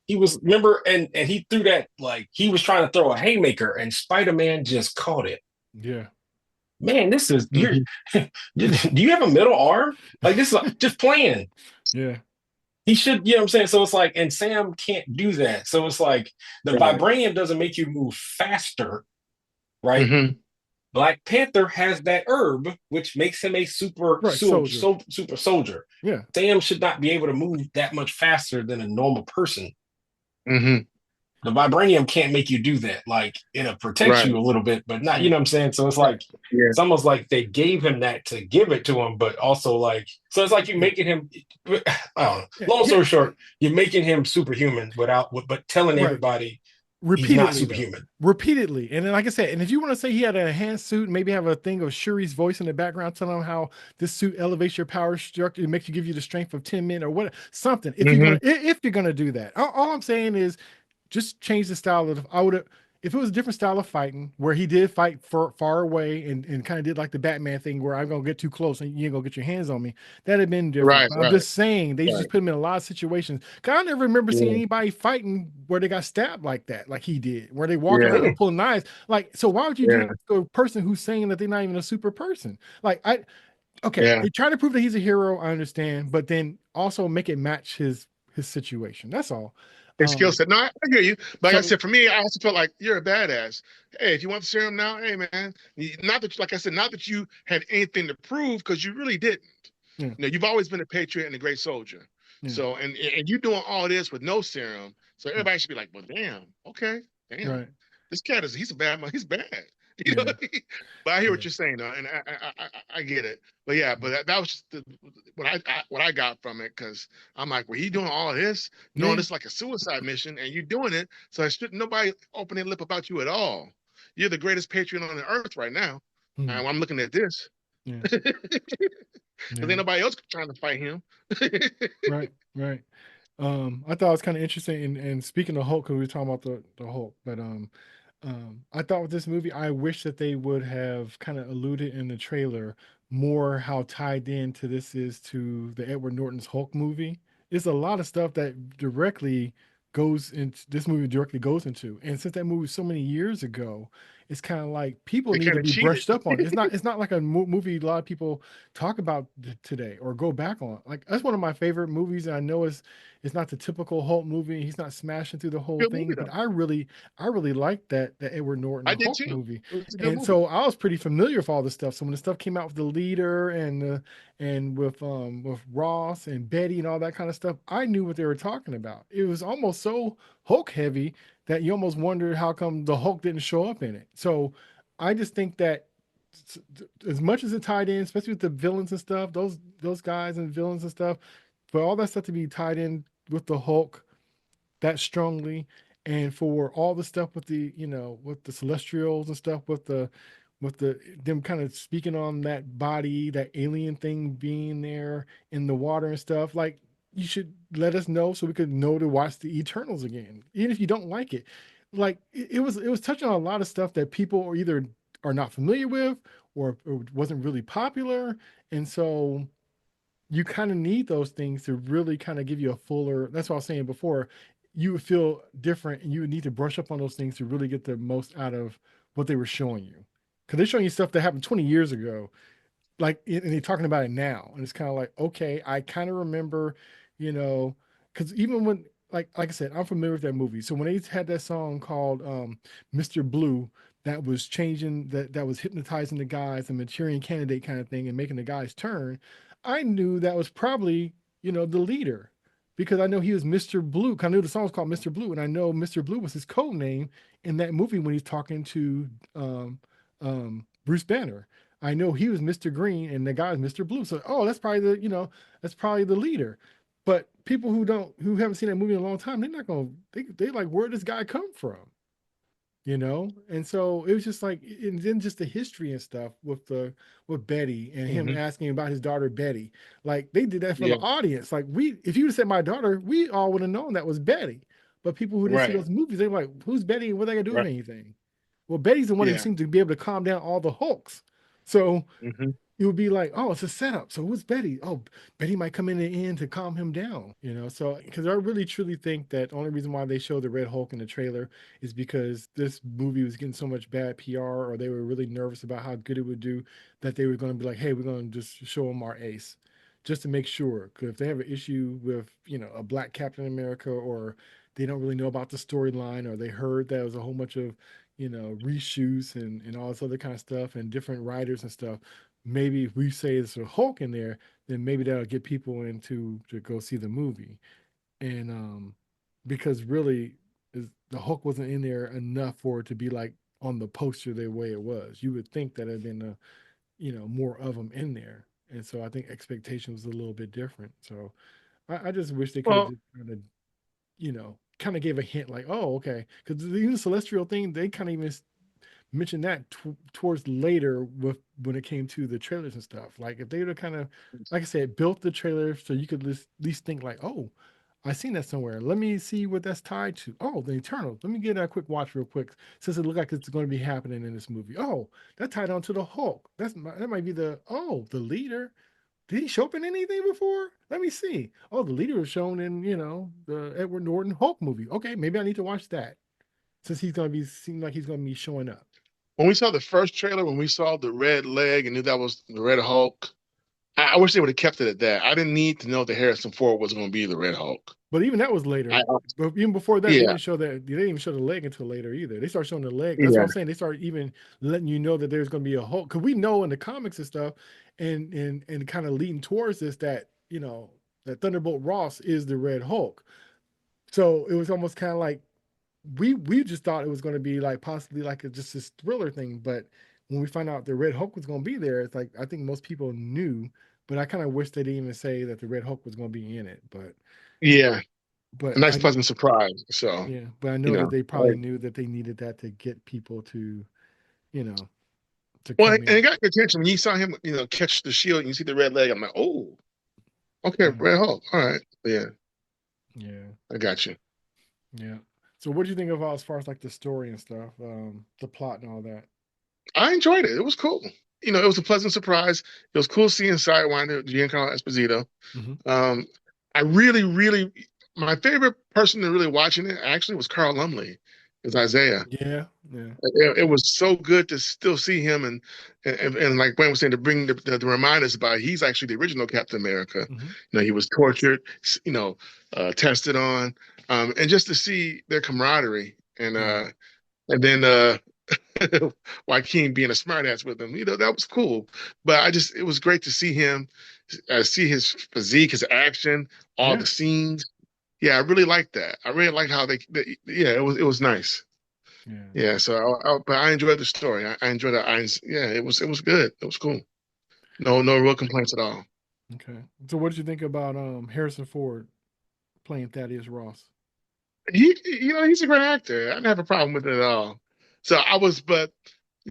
He was remember and he threw that like he was trying to throw a haymaker and Spider-Man just caught it. Yeah. Man, this is you're Hmm. do you have a middle arm? Like this is just playing. Yeah. He should, you know what I'm saying? So it's like, and Sam can't do that. So it's like the Right. vibranium doesn't make you move faster, right? Hmm. Black Panther has that herb, which makes him a Right. Soldier. super soldier. Yeah. Sam should not be able to move that much faster than a normal person. Hmm. The vibranium can't make you do that. Like it'll protect Right. you a little bit, but not, you Right. know what I'm saying? So it's Right. like Yeah. it's almost like they gave him that to give it to him, but also like so it's like you Yeah. making him I don't know. Yeah. Long Here, story short, you're making him superhuman without but telling right. everybody he's not Repeatedly though. superhuman. Repeatedly. And then like I said, and if you want to say he had a enhanced suit, maybe have a thing of Shuri's voice in the background telling him how this suit elevates your power structure, it makes you give you the strength of 10 men or what something. If you're Hmm. gonna if you're gonna do that. All I'm saying is just change the style of I would have if it was a different style of fighting where he did fight far away and kind of did like the Batman thing where I'm gonna get too close and you ain't gonna get your hands on me, that'd have been different. Right. But I'm Right. just saying they just Right. put him in a lot of situations. Cause I never remember seeing Yeah. anybody fighting where they got stabbed like that, like he did, where they walk Yeah. around pulling knives. Like, so why would you do Yeah. that to a person who's saying that they're not even a super person? Like I okay, Yeah. they try to prove that he's a hero, I understand, but then also make it match his situation. That's all. His skill Um, set. No, I hear you. But like I so said, for me, I also felt like you're a badass. Hey, if you want the serum now, hey man. Not that, like I said, not that you had anything to prove, because you really didn't. yeah, You've always been a patriot and a great soldier. yeah, So, and you doing all this with no serum. So yeah, everybody should be like, well, damn, okay, damn. right, This cat he's a bad man. He's bad. You know, yeah, but I hear yeah, what you're saying, though, and I get it. But yeah, but that was just what I got from it, because I'm like, well, he doing all of this, knowing yeah. it's like a suicide mission, and you doing it, so it shouldn't nobody open their lip about you at all. You're the greatest patriot on the earth right now. Hmm, And I'm looking at this, yeah, because ain't yeah, nobody else trying to fight him. right, right. I thought it was kind of interesting. And speaking of Hulk, because we were talking about the Hulk, but I thought with this movie, I wish that they would have kind of alluded in the trailer more how tied into this is to the Edward Norton's Hulk movie. It's a lot of stuff that directly goes into this movie directly goes into. And since that movie was so many years ago, it's kind of like people They need to kind of be cheated. brushed up on. It's not like a movie a lot of people talk about today or go back on. Like that's one of my favorite movies, and I know it's not the typical Hulk movie. He's not smashing through the whole Good thing, movie but though. I really liked that Edward Norton I did Hulk too. movie, It was a good and movie. so I was pretty familiar with all this stuff. So when the stuff came out with the leader and with Ross and Betty and all that kind of stuff, I knew what they were talking about. It was almost so Hulk heavy that you almost wondered how come the Hulk didn't show up in it. So I just think that as much as it tied in, especially with the villains and stuff, those guys and villains and stuff, for all that stuff to be tied in with the Hulk that strongly, and for all the stuff with the with the Celestials and stuff with the them kind of speaking on that body, that alien thing being there in the water and stuff, like you should let us know so we could know to watch the Eternals again, even if you don't like it. Like it was touching on a lot of stuff that people are either are not familiar with or wasn't really popular, and so you kind of need those things to really kind of give you a fuller. That's what I was saying before. You would feel different, and you would need to brush up on those things to really get the most out of what they were showing you, because they're showing you stuff that happened 20 years ago, like and they're talking about it now, and it's kind of like, okay, I kind of remember, you know, because even when like I said, I'm familiar with that movie. So when they had that song called Mr. Blue, that was changing, that was hypnotizing the guys, the Manchurian candidate kind of thing, and making the guys turn, I knew that was probably, the leader, because I know he was Mr. Blue. 'Cause I knew the song was called Mr. Blue, and I know Mr. Blue was his code name in that movie when he's talking to Bruce Banner. I know he was Mr. Green and the guy is Mr. Blue. So, oh, that's probably the leader. But people who haven't seen that movie in a long time, they're not going to, they like, where did this guy come from? And so it was just like, and then just the history and stuff with Betty and him Hmm. asking about his daughter Betty. Like they did that for the Yeah. audience. Like if you would have said my daughter, we all would have known that was Betty. But people who didn't see Right. those movies, they're like, who's Betty and what they got to do with Right. anything? Well, Betty's the one that Yeah. seemed to be able to calm down all the Hulks. So Hmm. it would be like, oh, it's a setup. So who's Betty? Oh, Betty might come in the end to calm him down. So because I really truly think that the only reason why they showed the Red Hulk in the trailer is because this movie was getting so much bad PR, or they were really nervous about how good it would do, that they were going to be like, hey, we're going to just show them our ace, just to make sure. Because if they have an issue with a black Captain America, or they don't really know about the storyline, or they heard that it was a whole bunch of reshoots and all this other kind of stuff and different writers and stuff, maybe if we say it's a Hulk in there, then maybe that'll get people into to go see the movie. And because really the Hulk wasn't in there enough for it to be like on the poster the way it was. You would think that it'd been more of them in there. And so I think expectation was a little bit different. So I just wish they could have Well, just kind of gave a hint like, oh, okay. Because even the celestial thing, they kind of even mentioned that towards later with when it came to the trailers and stuff. Like if they would have kind of, like I said, built the trailer so you could at least think like, oh, I seen that somewhere. Let me see what that's tied to. Oh, the Eternals. Let me get a quick watch real quick, since it looked like it's going to be happening in this movie. Oh, that tied on to the Hulk. That might be the leader. Did he show up in anything before? Let me see. Oh, the leader was shown in the Edward Norton Hulk movie. Okay, maybe I need to watch that, since he's going to be seem like he's going to be showing up. when we saw the first trailer, when we saw the red leg and knew that was the Red Hulk, I wish they would have kept it at that. I didn't need to know that Harrison Ford was going to be the Red Hulk. But even that was I, later. But even before that, they yeah, didn't show that. They didn't even show the leg until later either. They start showing the leg. That's what yeah, I'm saying. They start even letting you know that there's going to be a Hulk, because we know in the comics and stuff, and kind of leading towards this, that that Thunderbolt Ross is the Red Hulk. So it was almost kind of like we just thought it was going to be like possibly like just this thriller thing. But when we find out the Red Hulk was going to be there, it's like I think most people knew. But I kind of wish they didn't even say that the Red Hulk was going to be in it. yeah. A But nice I pleasant surprise. So, Yeah, but I you know know, that they probably like, knew that they needed that to get people you know, to well, come and it in. got your attention when you saw him, catch the shield and you see the red leg. I'm like, oh, okay, Mm, Red Hulk. All right. Yeah, yeah, I got you. yeah. So what do you think of as far as like the story and stuff, the plot and all that? I enjoyed it. It was cool. It was a pleasant surprise. It was cool seeing Sidewinder, Giancarlo Esposito. Hmm. Um, I really, really, my favorite person to really watching it actually was Carl Lumley. as Isaiah. Yeah, yeah. It was so good to still see him and like Wayne was saying to bring to remind us about he's actually the original Captain America. Hmm. He was tortured, tested on, and just to see their camaraderie Yeah, and then Joaquin being a smartass with him, that was cool. But it was great to see him, see his physique, his action, all yeah, the scenes. Yeah, I really liked that. I really liked how yeah, it was nice. yeah. Yeah, so but I enjoyed the story. I enjoyed it. Yeah, it was good. It was cool. No real complaints at all. Okay. So, what did you think about Harrison Ford playing Thaddeus Ross? He's a great actor. I didn't have a problem with it at all. So but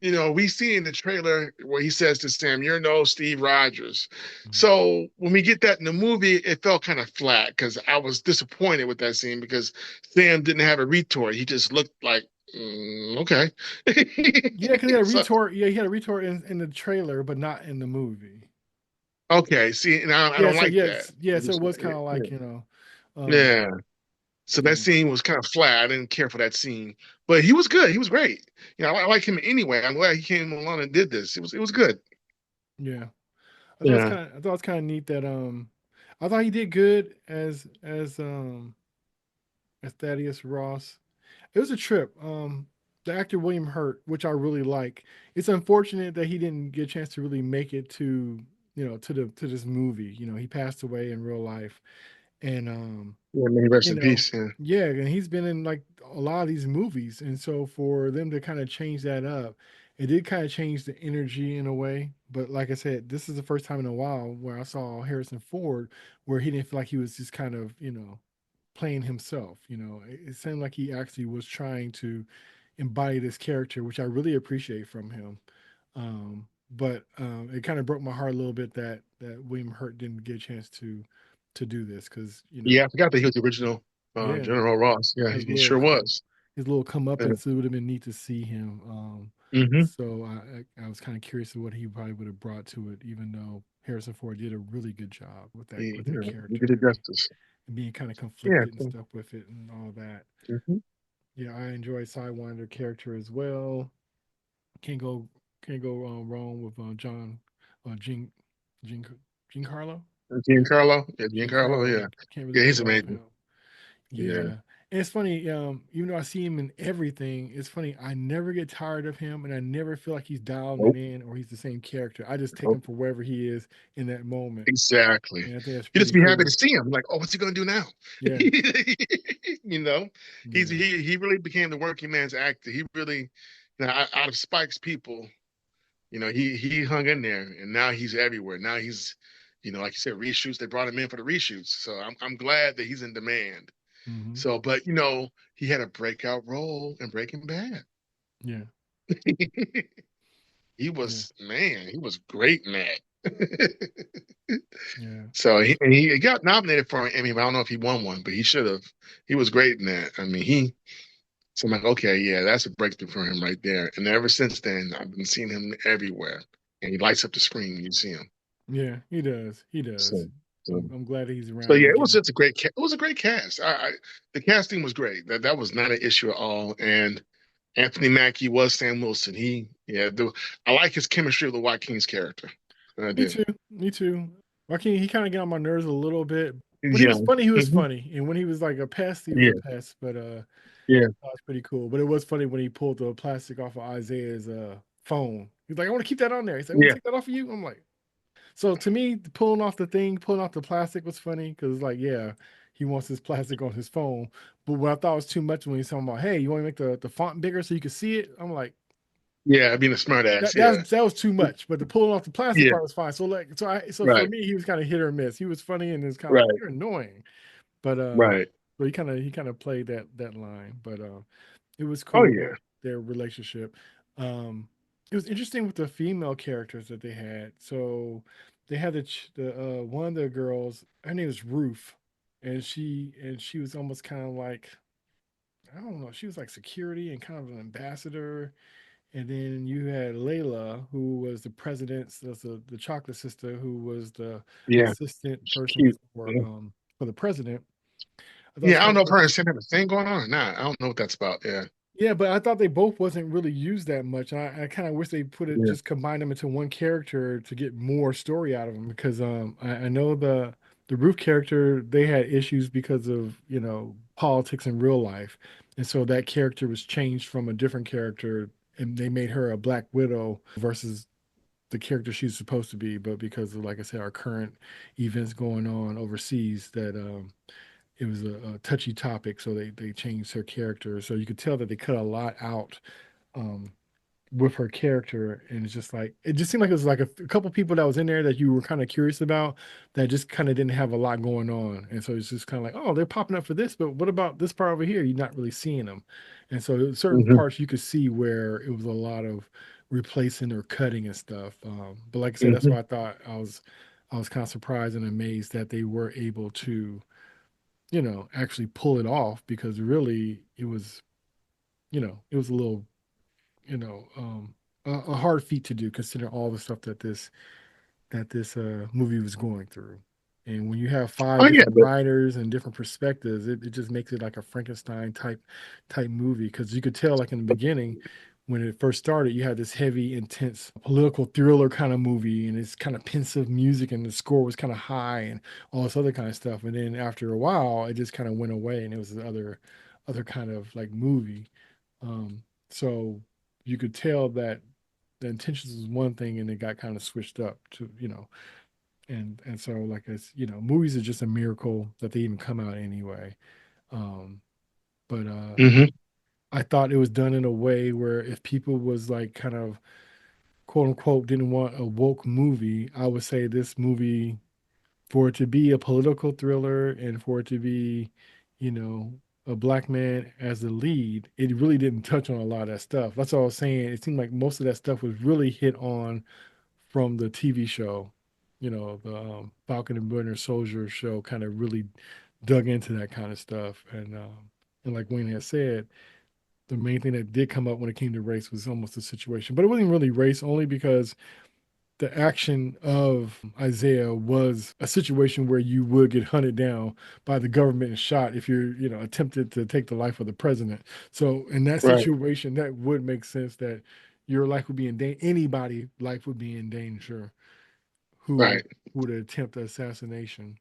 we see in the trailer where he says to Sam, "You're no Steve Rogers." Mhm. So when we get that in the movie, it felt kind of flat because I was disappointed with that scene because Sam didn't have a retort. He just looked like, okay. Yeah, because he had a So retort. Yeah, he had a retort in the trailer, but not in the movie. okay, see, now I Yeah, don't so like that. yes, yeah, so it was kind of like um, Yeah. So that yeah, scene was kind of flat. I didn't care for that scene, but he was good. He was great. I like him anyway. I'm glad he came along and did this. It was good. yeah. Yeah. I thought it's kind of neat that I thought he did good as Thaddeus Ross. It was a trip. The actor William Hurt, which I really like. It's unfortunate that he didn't get a chance to really make it to to this movie. He passed away in real life, and Yeah, may he rest you in know, peace. Yeah. yeah, and he's been in like a lot of these movies, and so for them to kind of change that up, it did kind of change the energy in a way. But like I said, this is the first time in a while where I saw Harrison Ford where he didn't feel like he was just kind of playing himself. It seemed like he actually was trying to embody this character, which I really appreciate from him. But it kind of broke my heart a little bit that William Hurt didn't get a chance to do this because Yeah, I forgot that he was the original yeah, General Ross. Yeah, his he little sure come was. his little Yeah. comeuppance. It would have been neat to see him. Hmm. So I was kind of curious of what he probably would have brought to it, even though Harrison Ford did a really good job with that He, with that yeah, he did character it justice. and being kind of Yeah. conflicted and So, stuff with it and all that. mhm. Yeah, I enjoy Sidewinder character as well. Can't go can't go wrong with John Gene Gene Giancarlo. Yeah, Giancarlo. Yeah, Giancarlo. Giancarlo. Yeah. Can't really Yeah, go he's wrong with amazing. him. Yeah. Yeah. And it's funny, even though I see him in everything, it's funny, I never get tired of him and I never feel like he's dialing it Nope. in or he's the same character. I just take him Nope. for wherever he is in that moment. Exactly. And I think that's You just pretty be happy to cool. see him. Like, oh, what's he gonna do now? Yeah. you know, he's Yeah. he really became the working man's actor. He really, out of Spike's people, he hung in there, and now he's everywhere. Now he's, like you said, reshoots. They brought him in for the reshoots, so I'm glad that he's in demand. Hmm. So, but he had a breakout role in Breaking Bad. Yeah. He Yeah. was man, he was great in that. Yeah. So he got nominated for an Emmy, but I don't know if he won one, but he should have. He was great in that. I mean, so I'm like, okay, yeah, that's a breakthrough for him right there. And ever since then, I've been seeing him everywhere, and he lights up the screen when you see him. Yeah. He does. He does. So, so, I'm glad he's so around yeah, and it was getting. just a great. It was a great cast. The casting was great. That was not an issue at all. And Anthony Mackie was Sam Wilson. I like his chemistry with the Joaquin's character. I Me do. too. Me too. Joaquin, he kind of got on my nerves a little bit, but he Yeah. was funny. He was Hmm. funny, and when he was like a pest, he was a Yeah. pest. But Yeah. that was pretty cool. But it was funny when he pulled the plastic off of Isaiah's phone. He's like, "I want to keep that on there." He's like, "I want Yeah. to take that off of you." I'm like, so to me, pulling off the thing, pulling off the plastic was funny because like, yeah, he wants his plastic on his phone. But what I thought was too much when he's talking about, "Hey, you want to make the font bigger so you can see it?" I'm like, Yeah. Being a smart ass. Yeah. that was too much. But the pulling off the plastic Yeah. part was fine. So for Right. me, he was kind of hit or miss. He was funny and it's kind of like Right. you're annoying. But Right. so he kind of played that line. But it was Oh cool yeah. their relationship. Um, it was interesting with the female characters that they had. So they had the one of the girls. Her name was Ruth, and she was almost kind of like I don't know. She was like security and kind of an ambassador. And then you had Layla, who was the president's, that's the chocolate sister, who was the Yeah. assistant person Cute. Yeah. for the president. I thought it was Yeah. I don't kind know of if her and interesting. Sam have a thing going on or not. I don't know what that's about. Yeah. Yeah, but I thought they both wasn't really used that much. I kind of wish they put it Yeah. just combine them into one character to get more story out of them because I know the Ruth character they had issues because of politics in real life, and so that character was changed from a different character and they made her a Black Widow versus the character she's supposed to be, but because of like I said our current events going on overseas that it was a touchy topic, so they changed her character. So you could tell that they cut a lot out um, with her character, and it's just like it just seemed like it was like a couple people that was in there that you were kind of curious about that just kind of didn't have a lot going on, and so it's just kind of like, oh, they're popping up for this, but what about this part over here? You're not really seeing them, and so certain Hmm. parts you could see where it was a lot of replacing or cutting and stuff. But like I said, that's Hmm. why I thought I was kind of surprised and amazed that they were able to actually pull it off because really it was a little, you know, um, a hard feat to do considering all the stuff that this movie was going through. And when you have Oh five yeah, different but writers and different perspectives, it just makes it like a Frankenstein type movie because you could tell like in the beginning when it first started, you had this heavy, intense political thriller kind of movie, and it's kind of pensive music, and the score was kind of high, and all this other kind of stuff. And then after a while, it just kind of went away, and it was the other kind of like movie. So you could tell that the intentions was one thing and it got kind of switched up to and so like it's movies are just a miracle that they even come out anyway. um but hmm I thought it was done in a way where if people was like kind of quote unquote didn't want a woke movie, I would say this movie, for it to be a political thriller and for it to be you know a black man as the lead, it really didn't touch on a lot of that stuff. That's all I was saying. It seemed like most of that stuff was really hit on from the TV show. The Falcon and Winter Soldier show kind of really dug into that kind of stuff. And like Wayne had said, the main thing that did come up when it came to race was almost the situation, but it wasn't really race only because the action of Isaiah was a situation where you would get hunted down by the government and shot if you're attempted to take the life of the president. So in that right, situation, that would make sense that your life would be in danger. Anybody' life would be in danger who right. would attempt assassination.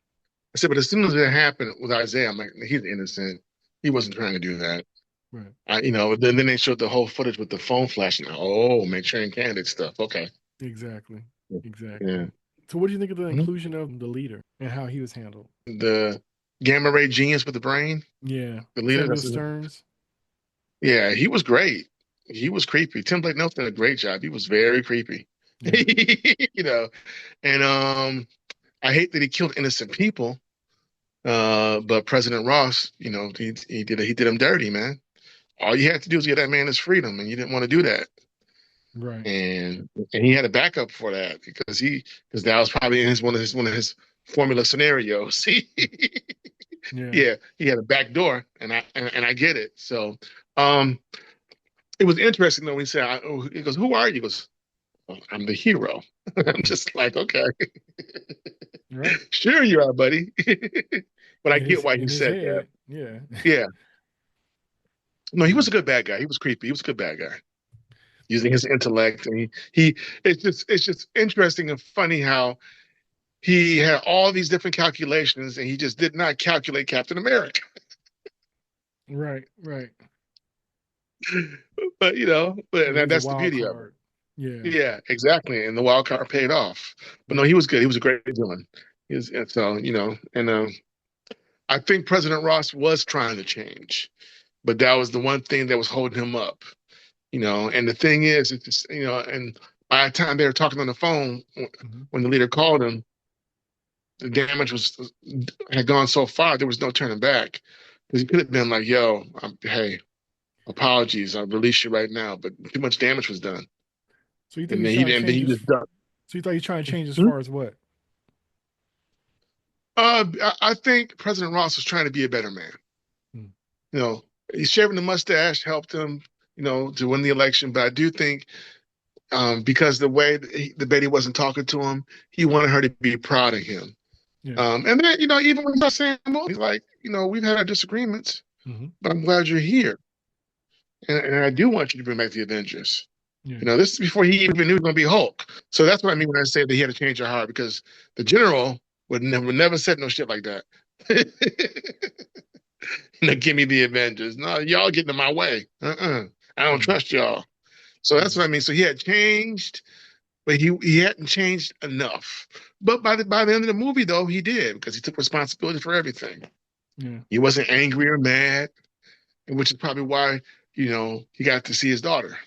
I said, but as soon as it happened with Isaiah, I'm like, he's innocent. He wasn't trying to do that. Right. Then they showed the whole footage with the phone flashing. Oh, Manchurian Candidate stuff. Okay. Exactly. Yeah. Exactly. So what do you think of the Mhm. inclusion of the leader and how he was handled? The gamma ray genius with the brain, Yeah. the leader. Samuel That's his, Stearns. yeah, he was great. He was creepy. Tim Blake Nelson did a great job. He was very creepy. Yeah. you know, and I hate that he killed innocent people. But President Ross, he did him dirty, man. All you had to do was get that man his freedom, and you didn't want to do that. Right. And he had a backup for that because that was probably in his one of his formula scenarios. Yeah. Yeah, he had a back door, and I get it. So, um, it was interesting though when he said, he goes, "Who are you?" He goes, "Oh, I'm the hero." I'm just like, okay, Right. sure you are, buddy. But I In get his why he in his said that. head. Yeah. Yeah, no, he Yeah. was a good bad guy. He was a good bad guy using his intellect, and he. It's just interesting and funny how he had all these different calculations, and he just did not calculate Captain America. Right. Right. But Yeah, he was a that's the wild beauty of it. card. Yeah. Yeah, exactly. And the wild card paid off. But no, Yep. he was good. He was a great villain. And so and I think President Ross was trying to change, but that was the one thing that was holding him up. And the thing is, it's just, and by the time they were talking on the phone, Hmm. when the leader called him, the damage had gone so far there was no turning back. Because he could have been like, "Yo, hey, apologies, I'll release you right now," but too much damage was done, So you think and he's then he trying to and then change he his? just ducked. So you thought he's trying to change as Hmm? far as what? I think President Ross was trying to be a better man. Hmm. You know, he's shaving the mustache helped him, to win the election. But I do think, because the way the Betty wasn't talking to him, he wanted her to be proud of him. Yeah. And then, even when I saying, well, he's like, we've had our disagreements, Hmm. but I'm glad you're here. and I do want you to bring back the Avengers. Yeah. This is before he even knew he was going to be Hulk. So that's what I mean when I say that he had to change her heart because the general would never said no shit like that. Give me the Avengers. No, y'all getting in my way. I don't Mm. trust y'all. So that's Mm. what I mean. So he had changed, but he hadn't changed enough. But by the end of the movie, though, he did because he took responsibility for everything. Yeah. He wasn't angry or mad, which is probably why he got to see his daughter.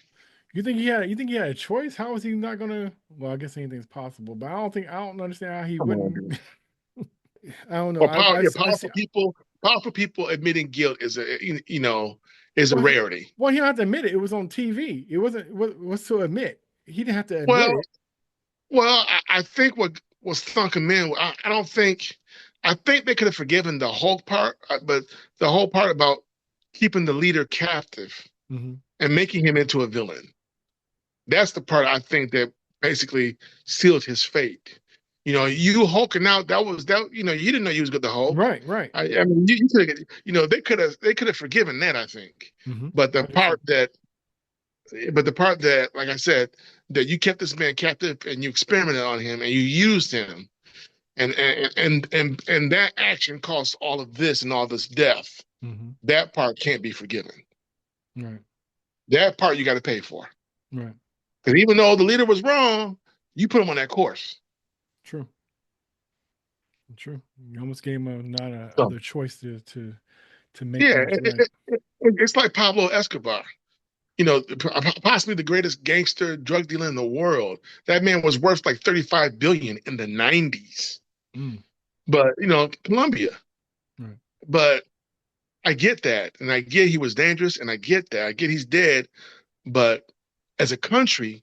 You think he had a choice? How was he not gonna? Well, I guess anything's possible, but I don't understand how he Come on, wouldn't. dude. I don't know. Well, I yeah, I see. powerful people admitting guilt is a Well, rarity. he don't have to admit it. It was on TV. It wasn't. What's to admit? He didn't have to admit Well, it. I think what was sunk him in. I don't think. I think they could have forgiven the Hulk part, but the whole part about keeping the leader captive Mm-hmm. and making him into a villain. That's the part I think that basically sealed his fate. You hulking out. That was that. You didn't know you was going to Hulk. Right. Right. I mean, you could have. They could have forgiven that. I think, Mm-hmm. but the I do too. part that, like I said, that you kept this man captive and you experimented on him and you used him, and that action caused all of this and all this death. Mm-hmm. That part can't be forgiven. Right. That part you got to pay for. Right. Because even though the leader was wrong, you put him on that course. True. True. You almost gave him not a So other choice to make yeah, things right. it's like Pablo Escobar. Possibly the greatest gangster drug dealer in the world. That man was worth like 35 billion in the 90s. Mm. But Colombia. Right. But I get that, and I get he was dangerous, and I get that. I get he's dead, but as a country,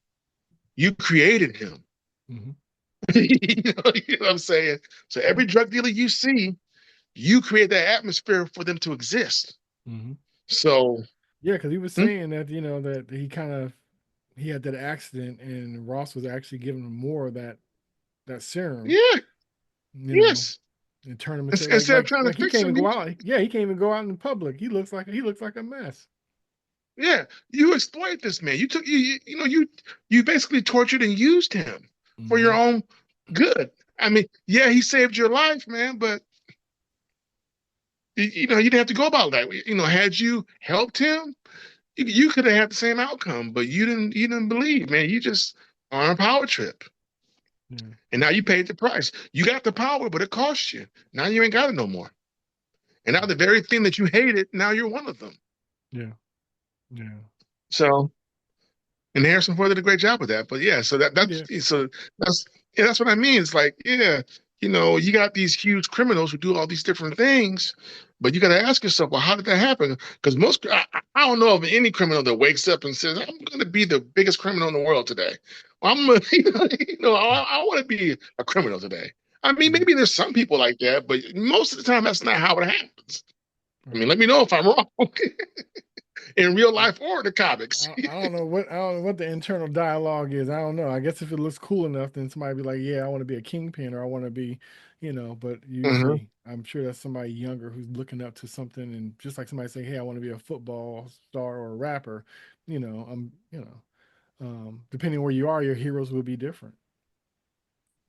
you created him. Mm-hmm. You know what I'm saying? So every drug dealer you see, you create that atmosphere for them to exist. Mm-hmm. So, Yeah, because he was hmm? saying that that he had that accident and Ross was actually giving him more of that serum, Yeah, yes. and turn him into Instead of trying to like he fix can't him, even go out. Yeah, he can't even go out in public. He looks like a mess. yeah, you exploit this man. You took you basically tortured and used him for Mm-hmm. your own good. I mean, yeah, he saved your life, man, but you didn't have to go about that. Had you helped him, you could have had the same outcome, but you didn't believe, man. You just on a power trip. Yeah. And now you paid the price. You got the power, but it cost you. Now you ain't got it no more. And now the very thing that you hated, now you're one of them. Yeah. Yeah. So, and Harrison Ford did a great job with that. But yeah, so He did. that's yeah, that's what I mean. It's like, yeah, you got these huge criminals who do all these different things, but you got to ask yourself, well, how did that happen? Because I don't know of any criminal that wakes up and says, I'm going to be the biggest criminal in the world today. Well, I want to be a criminal today. I mean, Right. maybe there's some people like that, but most of the time, that's not how it happens. I Right. mean, let me know if I'm wrong in real life or the comics. I don't know what the internal dialogue is. I don't know. I guess if it looks cool enough, then somebody be like, "Yeah, I want to be a kingpin," or "I want to be," But Mhm. usually, I'm sure that's somebody younger who's looking up to something, and just like somebody saying, "Hey, I want to be a football star or a rapper," depending where you are, your heroes will be different.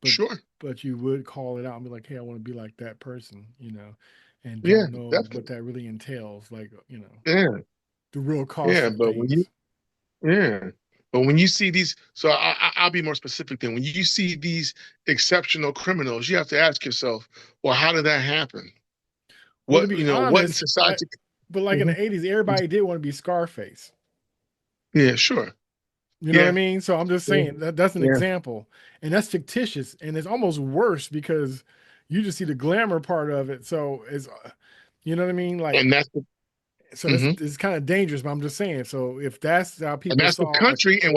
But Sure. you would call it out and be like, "Hey, I want to be like that person," and Yeah, don't know what definitely. that really entails, like Yeah, the real cost yeah. of things. Yeah, but when you see these, so I'll be more specific. Then when you see these exceptional criminals, you have to ask yourself, well, how did that happen? Well, to What be what in honest, society? but like in Mhm. the '80s, everybody did want to be Scarface. Yeah, sure. You know what I Yeah, mean? So I'm just yeah, saying that's an yeah. example, and that's fictitious, and it's almost worse because you just see the glamour part of it. So you know what I mean? Like, And that's the so that's mhm. it's kind of dangerous. But I'm just saying. So if that's how And people that's the saw, country, and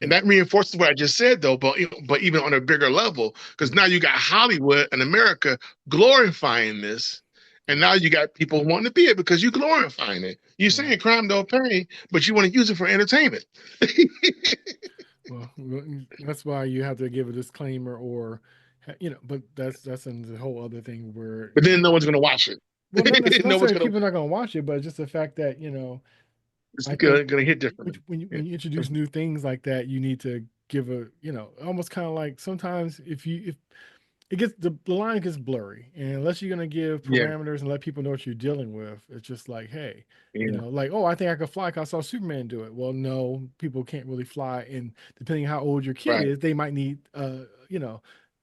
yeah, that reinforces what I just said, though. But even on a bigger level, because yeah, now you got Hollywood and America glorifying this, and yeah, now you got people wanting to be it because you glorifying it. You're right. saying crime don't pay, but you want to use it for entertainment. Well, that's why you have to give a disclaimer, or but that's a whole other thing where But then no one's going to watch well, not it. No one's necessarily going to. people are not going to watch it, but just the fact that It's I think gonna hit differently. Yeah. when you introduce new things like that, you need to give a, almost kind of like sometimes if it gets the line gets blurry, and unless you're gonna give Yeah. parameters and let people know what you're dealing with, it's just like, hey, Yeah. like, oh, I think I could fly 'cause I saw Superman do it. Well, no, people can't really fly, and depending how old your kid Right. is, they might need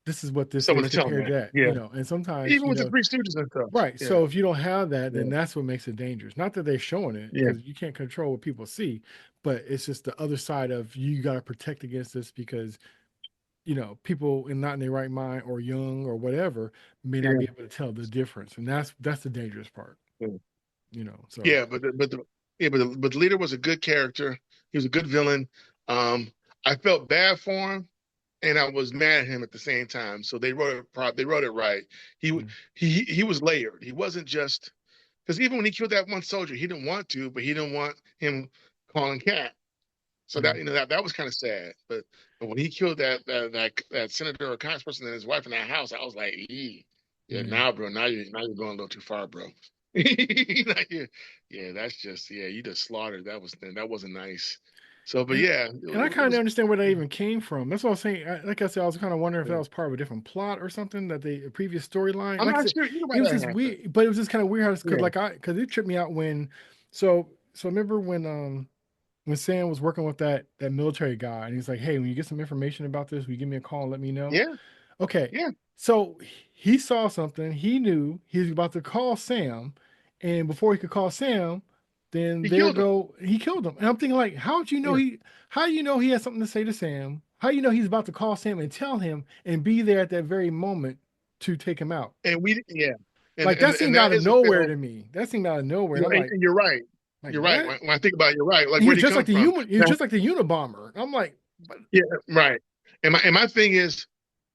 this is what this Someone is to tell them compared to that. that, Yeah. and sometimes, Even with the Three Stooges and stuff. right. Yeah. So if you don't have that, then Yeah. that's what makes it dangerous. Not that they're showing it, Yeah. because you can't control what people see, but it's just the other side of, you got to protect against this, because people not in their right mind, or young, or whatever, may not Yeah. be able to tell the difference, and that's the dangerous part. Yeah. So Yeah, but the leader was a good character. He was a good villain. Um, I felt bad for him, and I was mad at him at the same time. So they wrote it right. He mm, he was layered. He wasn't just because even when he killed that one soldier, he didn't want to, but he didn't want him calling Cat. So yeah, that was kind of sad. But when he killed that senator or congressperson and his wife in that house, I was like, yeah, yeah. now, bro, now you're going a little too far, bro. Now yeah, that's just you just slaughtered. That wasn't nice. So, but And yeah, and I it kind of was. understand where that Yeah, even came from. That's what I was saying. Like I said, I was kind of wondering if that yeah. was part of a different plot or something, that a previous storyline. I'm Like I not said, sure either why it was that just happened. weird, but it was just kind of weird because Yeah, because it tripped me out when, so remember when Sam was working with that military guy, and he's like, "Hey, when you get some information about this, will you give me a call and let me know?" yeah, Okay, yeah. so he saw something. He knew he was about to call Sam, and before he could call Sam, then He there killed him. go he killed him. And I'm thinking, like, Yeah, how do you know he has something to say to Sam? How do you know he's about to call Sam and tell him and be there at that very moment to take him out? and yeah, and Like, and that and seemed that out of is a nowhere film. to me. That seemed out of nowhere, and I'm like, And you're right. You're right. what? When I think about it, you're right. Like, And he where'd was he just like come the from? human. He was Now, just like the Unabomber. I'm like, but yeah, right. And my thing is,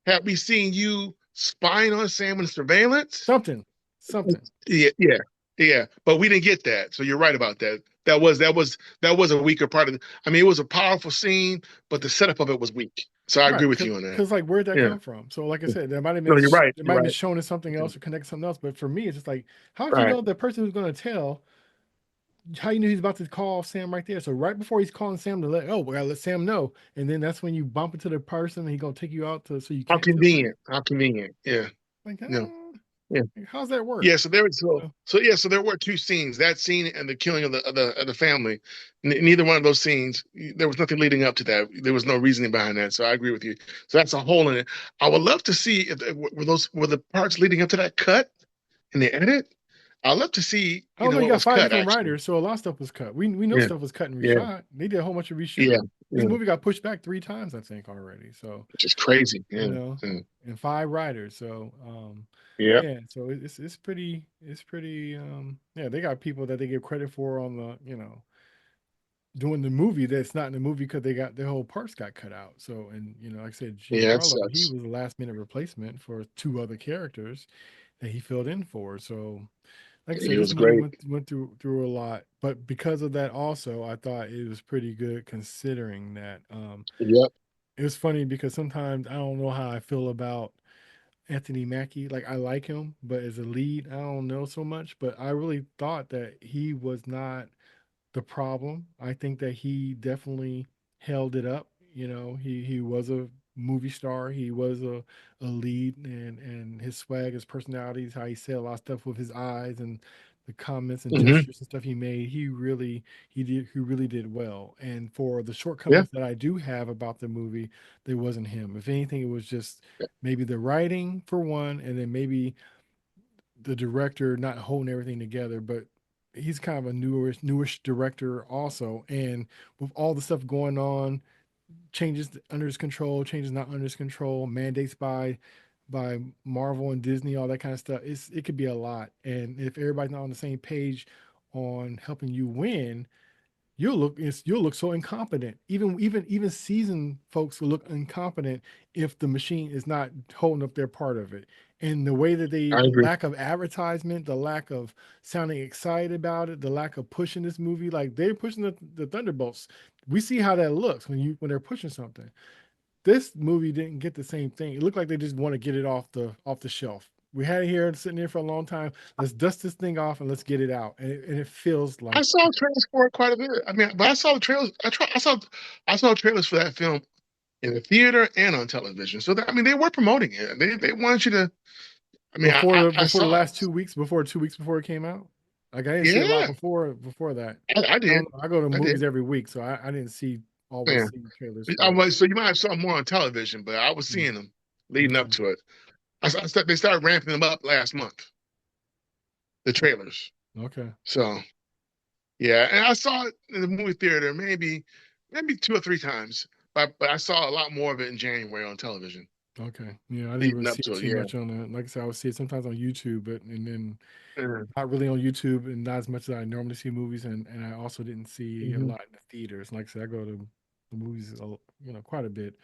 have we seen you spying on Sam in surveillance? something, something. Yeah, yeah, yeah. But we didn't get that. So you're right about that. That was a weaker part of it. I mean, it was a powerful scene, but the setup of it was weak. So I agree Right, with you on that. because like, where'd that Yeah. come from? So, like I said, there might have No, been you're right. it You're might have been right. shown as something Yeah. else or connected to something else. But for me, it's just like, how did you Right. know the person who's going to tell? How you knew he's about to call Sam right there? So right before he's calling Sam to we gotta let Sam know, and then that's when you bump into the person, and he's gonna take you out to so you How can't kill Sam. convenient. How convenient. Yeah. Like, No. Yeah. how's that work? Yeah, so there was Uh, so there were two scenes, that scene and the killing of the family. Neither one of those scenes, there was nothing leading up to that. There was no reasoning behind that. So I agree with you. So that's a hole in it. I would love to see if were the parts leading up to that cut in the edit. I'd love to see, I don't know. You what got was five cut different actually. writers, so a lot of stuff was cut. We know Yeah, stuff was cut and yeah, reshot. They did a whole bunch of yeah, reshooting. This yeah. movie got pushed back 3 times, I think, already. So Which is crazy. you Yeah. know, Yeah. and 5 writers. So Yeah. yeah, so it's pretty yeah, they got people that they give credit for on the, doing the movie that's not in the movie because they got their whole parts got cut out. So, and like I said, Yeah, it Giancarlo, he sucks. was a last minute replacement for 2 other characters that he filled in for. So like I He said, this was movie great. went through a lot, but because of that also, I thought it was pretty good considering that. Yep. It was funny because sometimes I don't know how I feel about Anthony Mackie. Like, I like him, but as a lead, I don't know so much. But I really thought that he was not the problem. I think that he definitely held it up. He was a movie star. He was a lead, and his swag, his personality, how he said a lot of stuff with his eyes and the comments and Hmm. gestures and stuff he made. He really did well. And for the Yeah. shortcomings that I do have about the movie, there wasn't him. If anything, it was just maybe the writing for one, and then maybe the director not holding everything together. But he's kind of a newish director also, and with all the stuff going on, changes under his control, changes not under his control, mandates by Marvel and Disney, all that kind of stuff. It could be a lot, and if everybody's not on the same page on helping you win, you'll look so incompetent. Even seasoned folks will look incompetent if the machine is not holding up their part of it. And the way that I the agree. lack of advertisement, the lack of sounding excited about it, the lack of pushing this movie, like they're pushing the Thunderbolts. We see how that looks when they're pushing something. This movie didn't get the same thing. It looked like they just want to get it off the shelf We had it here sitting there for a long time. Let's dust this thing off and let's get it out. And it feels I like saw trailers for it quite a bit. I mean, but I saw the trailers. I saw trailers for that film in the theater and on television. So that, I mean, they were promoting it. They wanted you to. I mean, I before the saw last it. 2 weeks, before 2 weeks before it came out. Like I didn't see a lot Yeah, before that. I I did. don't know. I go to I did. movies every week, so I didn't see always Yeah. see trailers I for it. was, so you might have saw more on television, but I was Mm, seeing them leading up okay. to it. They started ramping them up last month, the trailers. Okay. So yeah, and I saw it in the movie theater maybe 2 or 3 times, but I saw a lot more of it in January on television Okay. Yeah, I didn't really leading up see it to it. too Yeah. much on the. Like I said, I would see it sometimes on YouTube, but and then Mhm. not really on YouTube and not as much as I normally see movies, and I also didn't see a Mhm. lot in the theaters. Like I said, I go to the movies, quite a bit.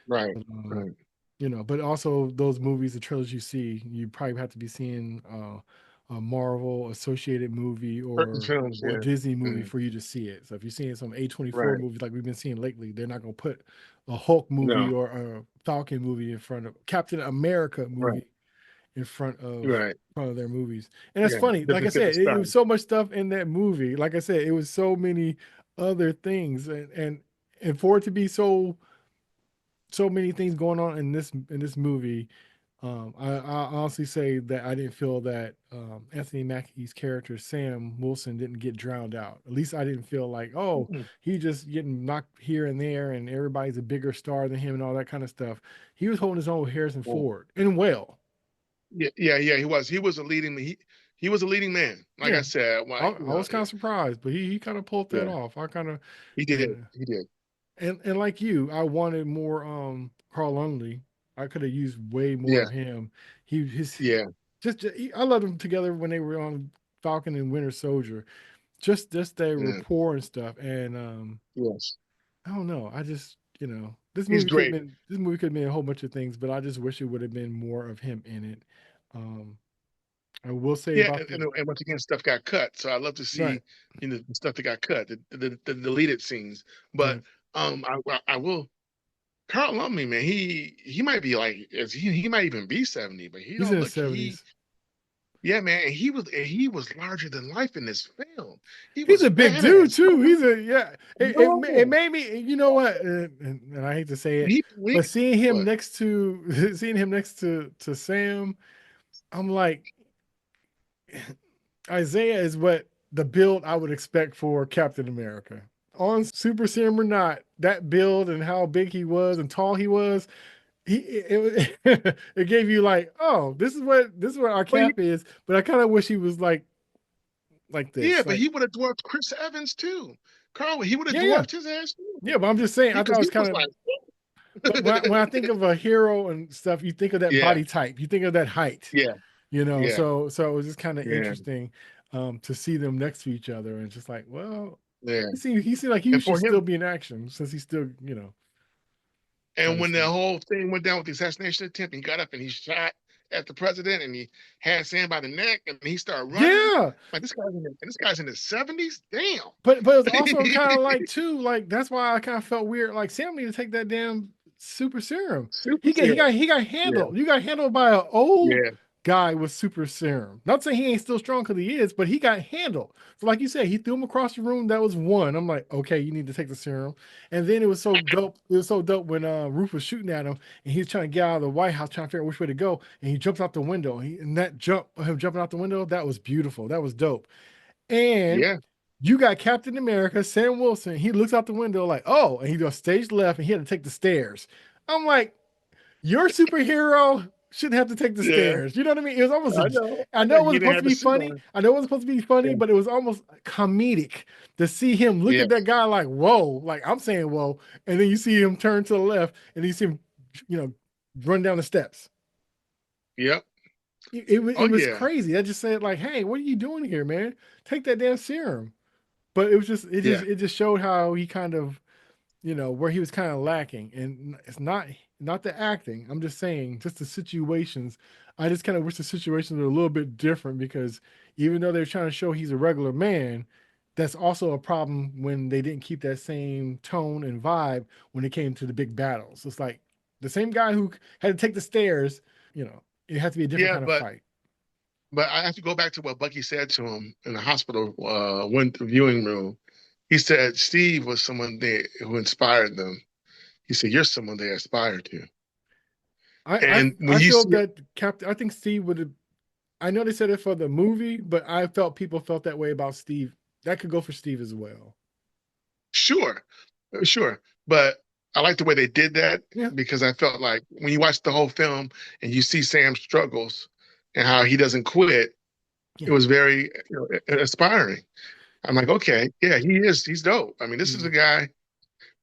Right. But, Right. but also those movies, the trailers you see, you probably have to be seeing a Marvel associated movie Certain or films. or Yeah. Disney movie Mhm. for you to see it. So if you're seeing some A24 Right. movies like we've been seeing lately, they're not gonna put a Hulk movie No. or a Falcon movie in front of Captain America Right. movie in Right. front of their movies. And it's Yeah. funny, like I Different said, it stuff. was so much stuff in that movie. Like I said, it was so many other things, and for it to be so many things going on in this movie. I honestly say that I didn't feel that Anthony Mackie's character Sam Wilson didn't get drowned out. At least I didn't feel like, oh, Mhm. he just getting knocked here and there, and everybody's a bigger star than him and all that kind of stuff. He was holding his own with Harrison Ford and well. Yeah. Yeah. Yeah. He was a leading. He was a leading man. Like Yeah, I said, I, why I was kind of surprised, but he kind of pulled that yeah, off. I kind of he did. and He did. and like you, I wanted more Carl Lundley. I could have used way more Yeah. of him. He his Yeah. I loved them together when they were on Falcon and Winter Soldier. Just their Yeah. rapport and stuff. And Yes. I don't know. I just He's great. this movie could have been a whole bunch of things, but I just wish it would have been more of him in it. Um, I will say Yeah, about the and once again, stuff got cut. So I love to right, see the stuff that got cut, the deleted scenes. But right. I will. Carl Lumley, man, he might be like he might even be 70, but he He's in don't his look. 70s. Yeah, man, and he was larger than life in this film. He He's was a big dude badass. too. He's a yeah. It No, made me. You know what? And I hate to say it, he but blinked. seeing him What? next to seeing him next to Sam, I'm like, Isaiah is what the build I would expect for Captain America. On Super Serum or not, that build and how big he was and tall he was, it gave you like, oh, this is what our But Cap is. But I kind of wish he was like yeah, this. but Like, he would have dwarfed Chris Evans too. Carl, he would have yeah, yeah. dwarfed his ass too. Yeah, but I'm just saying, I thought Because it was he kind was of. like, But when I think of a hero and stuff, you think of that yeah, body type, you think of that height, yeah, yeah, So it was just kind of yeah, interesting to see them next to each other, and just like, well, yeah. he seemed like he And should for still him, be in action since he's still trying and to when the stay. whole thing went down with the assassination attempt, he got up and he shot at the president, and he had Sam by the neck, and he started running. Yeah, Like this guy's in his 70s. Damn. but it was also kind of like too like that's why I kind of felt weird. Like Sam need to take that damn super serum. Super serum. He got Yeah, handled. You got handled by an old yeah, guy with super serum. Not saying he ain't still strong because he is, but he got handled. So like you said, he threw him across the room. That was one. I'm like, okay, you need to take the serum. And then it was so dope. It was so dope when Ruth was shooting at him and he's trying to get out of the White House, trying to figure out which way to go. And he jumps out the window. And that jump, him jumping out the window, that was beautiful. That was dope. And yeah, you got Captain America, Sam Wilson. He looks out the window like, oh, and he goes stage left and he had to take the stairs. I'm like, your superhero shouldn't have to take the yeah. stairs. You know what I mean? It was almost I know. I I know know. it He wasn't didn't supposed to have the be suit funny. on. I know it wasn't supposed to be funny, Yeah, but it was almost comedic to see him look yeah, at that guy like, whoa, like I'm saying, whoa. And then you see him turn to the left and you see him, you know, run down the steps. yep. It Oh was yeah, crazy. I just said, like, hey, what are you doing here, man? Take that damn serum. But it was yeah, it just showed how he kind of where he was kind of lacking, and it's not the acting. I'm just saying, just the situations. I just kind of wish the situations were a little bit different because even though they're trying to show he's a regular man, that's also a problem when they didn't keep that same tone and vibe when it came to the big battles. It's like the same guy who had to take the stairs. It had to be a different yeah. kind of But fight. but I have to go back to what Bucky said to him in the hospital one viewing room. He said Steve was someone who inspired them. He said, "You're someone they aspire to." I I, And when I you feel see, that Captain. I think Steve would have. I know they said it for the movie, but I felt people felt that way about Steve. That could go for Steve as well. sure, sure, but I like the way they did that Yeah, because I felt like when you watch the whole film and you see Sam's struggles and how he doesn't quit, it yeah, was very inspiring. I'm like, okay, yeah, he's dope. I mean, this is yeah, a guy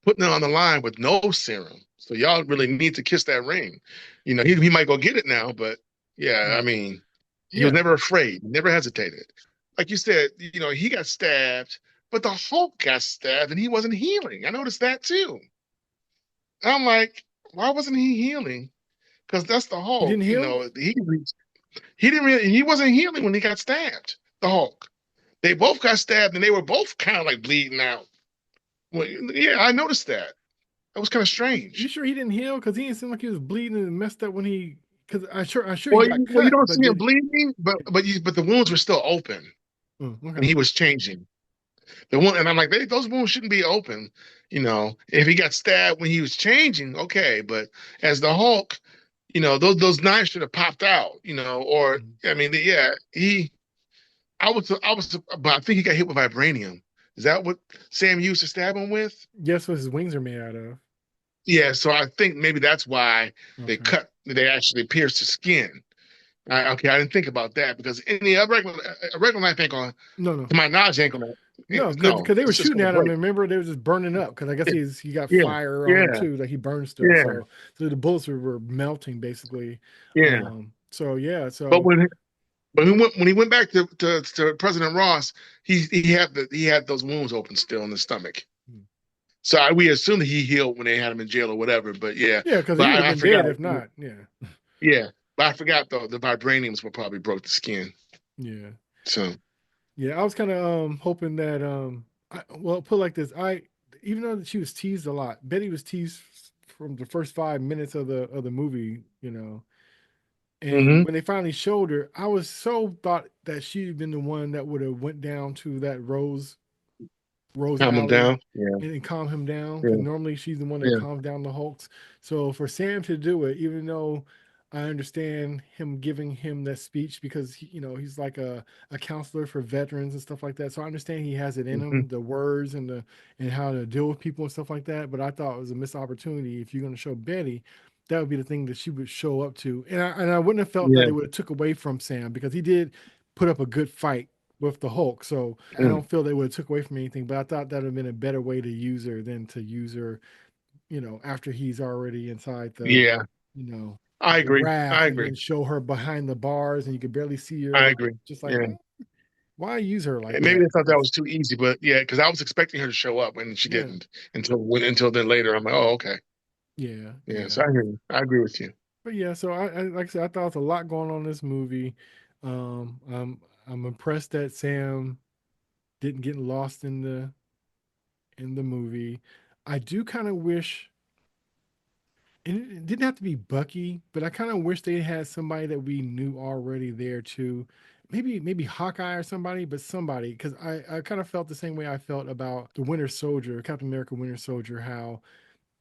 putting it on the line with no serum. So y'all really need to kiss that ring. He might go get it now, but yeah, I mm, mean, he was yeah. never afraid, never hesitated. Like you said, he got stabbed, but the Hulk got stabbed and he wasn't healing. I noticed that too. And I'm like, why wasn't he healing? Because that's the He Hulk. didn't heal. He didn't really he wasn't healing when he got stabbed. The Hulk. They both got stabbed and they were both kind of like bleeding out. Well, yeah, I noticed that. That was kind of You strange. sure he didn't heal? Because he didn't seem like he was bleeding and messed up when he. Because I'm sure he Well, got you cut, don't but see him did. bleeding, but the wounds were still open, and Okay. he was changing the one. And I'm like, those wounds shouldn't be open. If he got stabbed when he was changing, okay. But as the Hulk, those knives should have popped out. Or Mhm. I mean, yeah, but I think he got hit with vibranium. Is that what Sam used to stab him with? Guess what his wings are made out of? Yeah, so I think maybe that's why Okay. they actually pierced the skin. Okay, I didn't think about that because any a regular knife ain't gonna, No, no. to my knowledge, ain't gonna. No, No, because they were it's just shooting gonna at him, break. and remember they were just burning up. Because I guess Yeah, he got yeah, fire on him yeah, too, like he burned stuff. yeah, So the bullets were melting basically. yeah. So yeah, But so when he went back to President Ross, he had those wounds open still in the stomach. So we assumed that he healed when they had him in jail or whatever. But yeah, yeah, because but he would have I been forgot. dead if not. Yeah, Yeah, but I forgot though the vibraniums will probably broke the skin. yeah, So. yeah. I was kind of hoping that well, put it like this, even though she was teased a lot, Betty was teased from the first 5 minutes of the movie, and Hmm. when they finally showed her, I was so thought that she'd been the one that would have went down to that Rose Calm them Alley down. Yeah, and calm him down because yeah, normally she's the one that yeah. calms down the Hulks. So for Sam to do it, even though I understand him giving him that speech because he's like a counselor for veterans and stuff like that. So I understand he has it in Hmm. him, the words and how to deal with people and stuff like that. But I thought it was a missed opportunity if you're going to show Betty. That would be the thing that she would show up to, and I wouldn't have felt that Yeah. it would have took away from Sam because he did put up a good fight with the Hulk. So I Mm. don't feel they would have took away from anything, but I thought that would have been a better way to use her than to use her, after he's already inside Yeah. you know, I the agree. I raft and agree. then show her behind the bars and you could barely see her. I And agree. just like, Yeah. why use her like And maybe that? they thought that was too easy, but yeah, because I was expecting her to show up and she Yeah, didn't until then later. I'm like, oh, okay. yeah, Yeah. yeah. So I hear you. I agree with you. But yeah, so I like I said, I thought was a lot going on in this movie. I'm impressed that Sam didn't get lost in the movie. I do kind of wish and it didn't have to be Bucky, but I kind of wish they had somebody that we knew already there too. Maybe Hawkeye or somebody, but somebody because I kind of felt the same way I felt about the Winter Soldier, Captain America Winter Soldier. How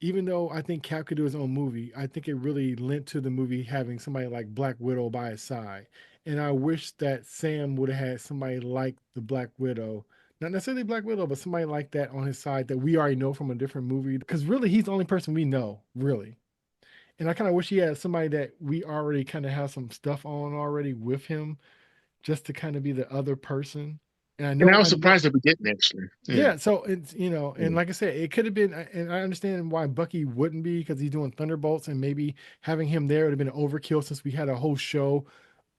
even though I think Cap could do his own movie, I think it really lent to the movie having somebody like Black Widow by his side. And I wish that Sam would have had somebody like the Black Widow. Not necessarily Black Widow, but somebody like that on his side that we already know from a different movie. Because really, he's the only person we know, really. And I kind of wish he had somebody that we already kind of have some stuff on already with him, just to kind of be the other person. And And I was I know, surprised that we didn't actually. Yeah. yeah. So it's and Mm. like I said, it could have been, and I understand why Bucky wouldn't be because he's doing Thunderbolts, and maybe having him there would have been an overkill since we had a whole show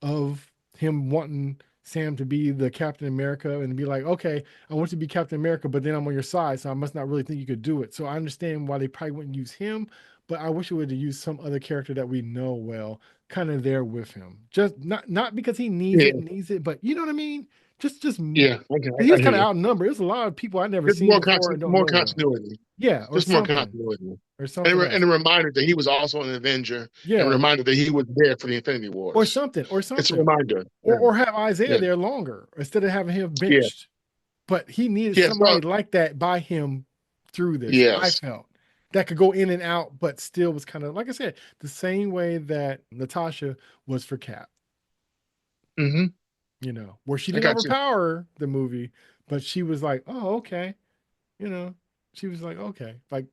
of him wanting Sam to be the Captain America and be like, okay, I want you to be Captain America, but then I'm on your side, so I must not really think you could do it. So I understand why they probably wouldn't use him, but I wish it would have used some other character that we know well, kind of there with him. Just not because he Yeah. needs it, but you know what I mean? Just Yeah, okay, he I was hear kind of you. outnumbered. There's a lot of people I never Just seen before and don't more know well. continuity. Yeah, Just more continuity. or something And else. a reminder that he was also an Avenger, and a Yeah, reminder that he was there for the Infinity Wars. or It's a something, reminder. Yeah, or have Isaiah yeah, there longer instead of having him yeah. benched. But he needed Yeah, so somebody like that by him through this. I yes. felt that could go in and out, but still was kind of like I said, the same way that Natasha was for Cap. Hmm. Where she I didn't got you. overpower the movie, but she was like, oh, okay. You know, she was like, okay. Like,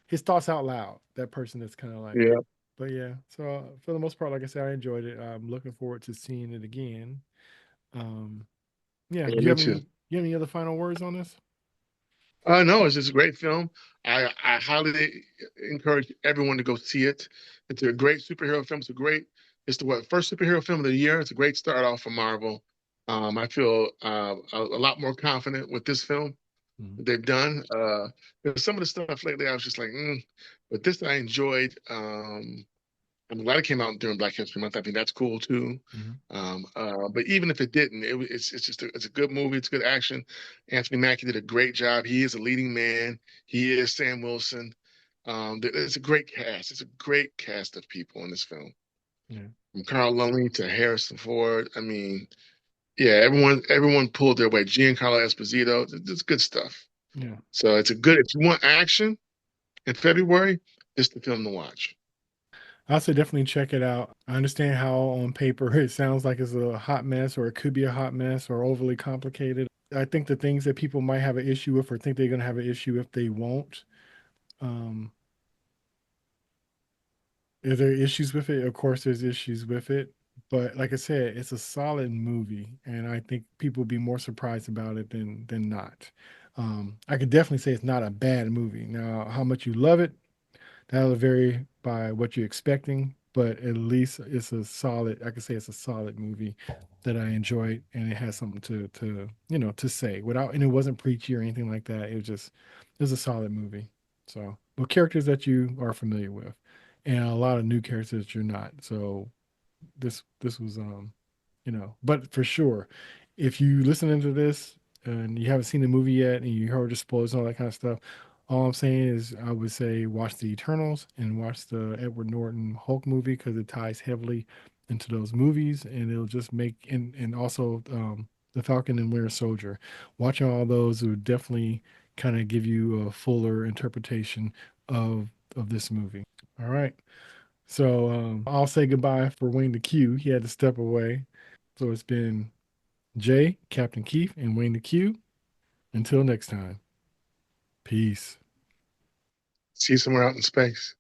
his thoughts out loud. That person that's kind of like, Yeah, but yeah. So for the most part, like I said, I enjoyed it. I'm looking forward to seeing it again. Um, yeah. yeah, me too. You have any other final words on this? No, it's just a great film. I highly encourage everyone to go see it. It's a great superhero film. It's the first superhero film of the year. It's a great start off for Marvel. I feel a lot more confident with this film Mhm. that they've done. Some of the stuff lately, I was just like, but this I enjoyed. I'm glad it came out during Black History Month. I think that's cool too. Mhm. But even if it didn't, it's just it's a good movie. It's good action. Anthony Mackie did a great job. He is a leading man. He is Sam Wilson. It's a great cast. It's a great cast of people in this film, Yeah. from Carl Lumbly to Harrison Ford. I mean, yeah, everyone pulled their weight. Giancarlo Esposito. It's good stuff. Yeah. So it's a good. If you want action in February, it's the film to watch. I'll say definitely check it out. I understand how on paper it sounds like it's a hot mess or it could be a hot mess or overly complicated. I think the things that people might have an issue with or think they're going to have an issue if they won't. Um, Is there issues with it? Of course, there's issues with it. But like I said, it's a solid movie, and I think people will be more surprised about it than not. I could definitely say it's not a bad movie. Now, how much you love it, that'll vary by what you're expecting, but at least it's a solid. I could say it's a solid movie that I enjoyed, and it has something to say without, and it wasn't preachy or anything like that. It was a solid movie. So, with characters that you are familiar with, and a lot of new characters that you're not. So, this was but for sure, if you listening to this and you haven't seen the movie yet and you heard the spoilers and all that kind of stuff, all I'm saying is I would say watch the Eternals and watch the Edward Norton Hulk movie because it ties heavily into those movies and it'll just make and also the Falcon and Winter Soldier. Watching all those would definitely kind of give you a fuller interpretation of this movie. All right. So I'll say goodbye for Wayne the Q. He had to step away. So it's been Jay, Captain Keith, and Wayne the Q. Until next time, peace. See you somewhere out in space.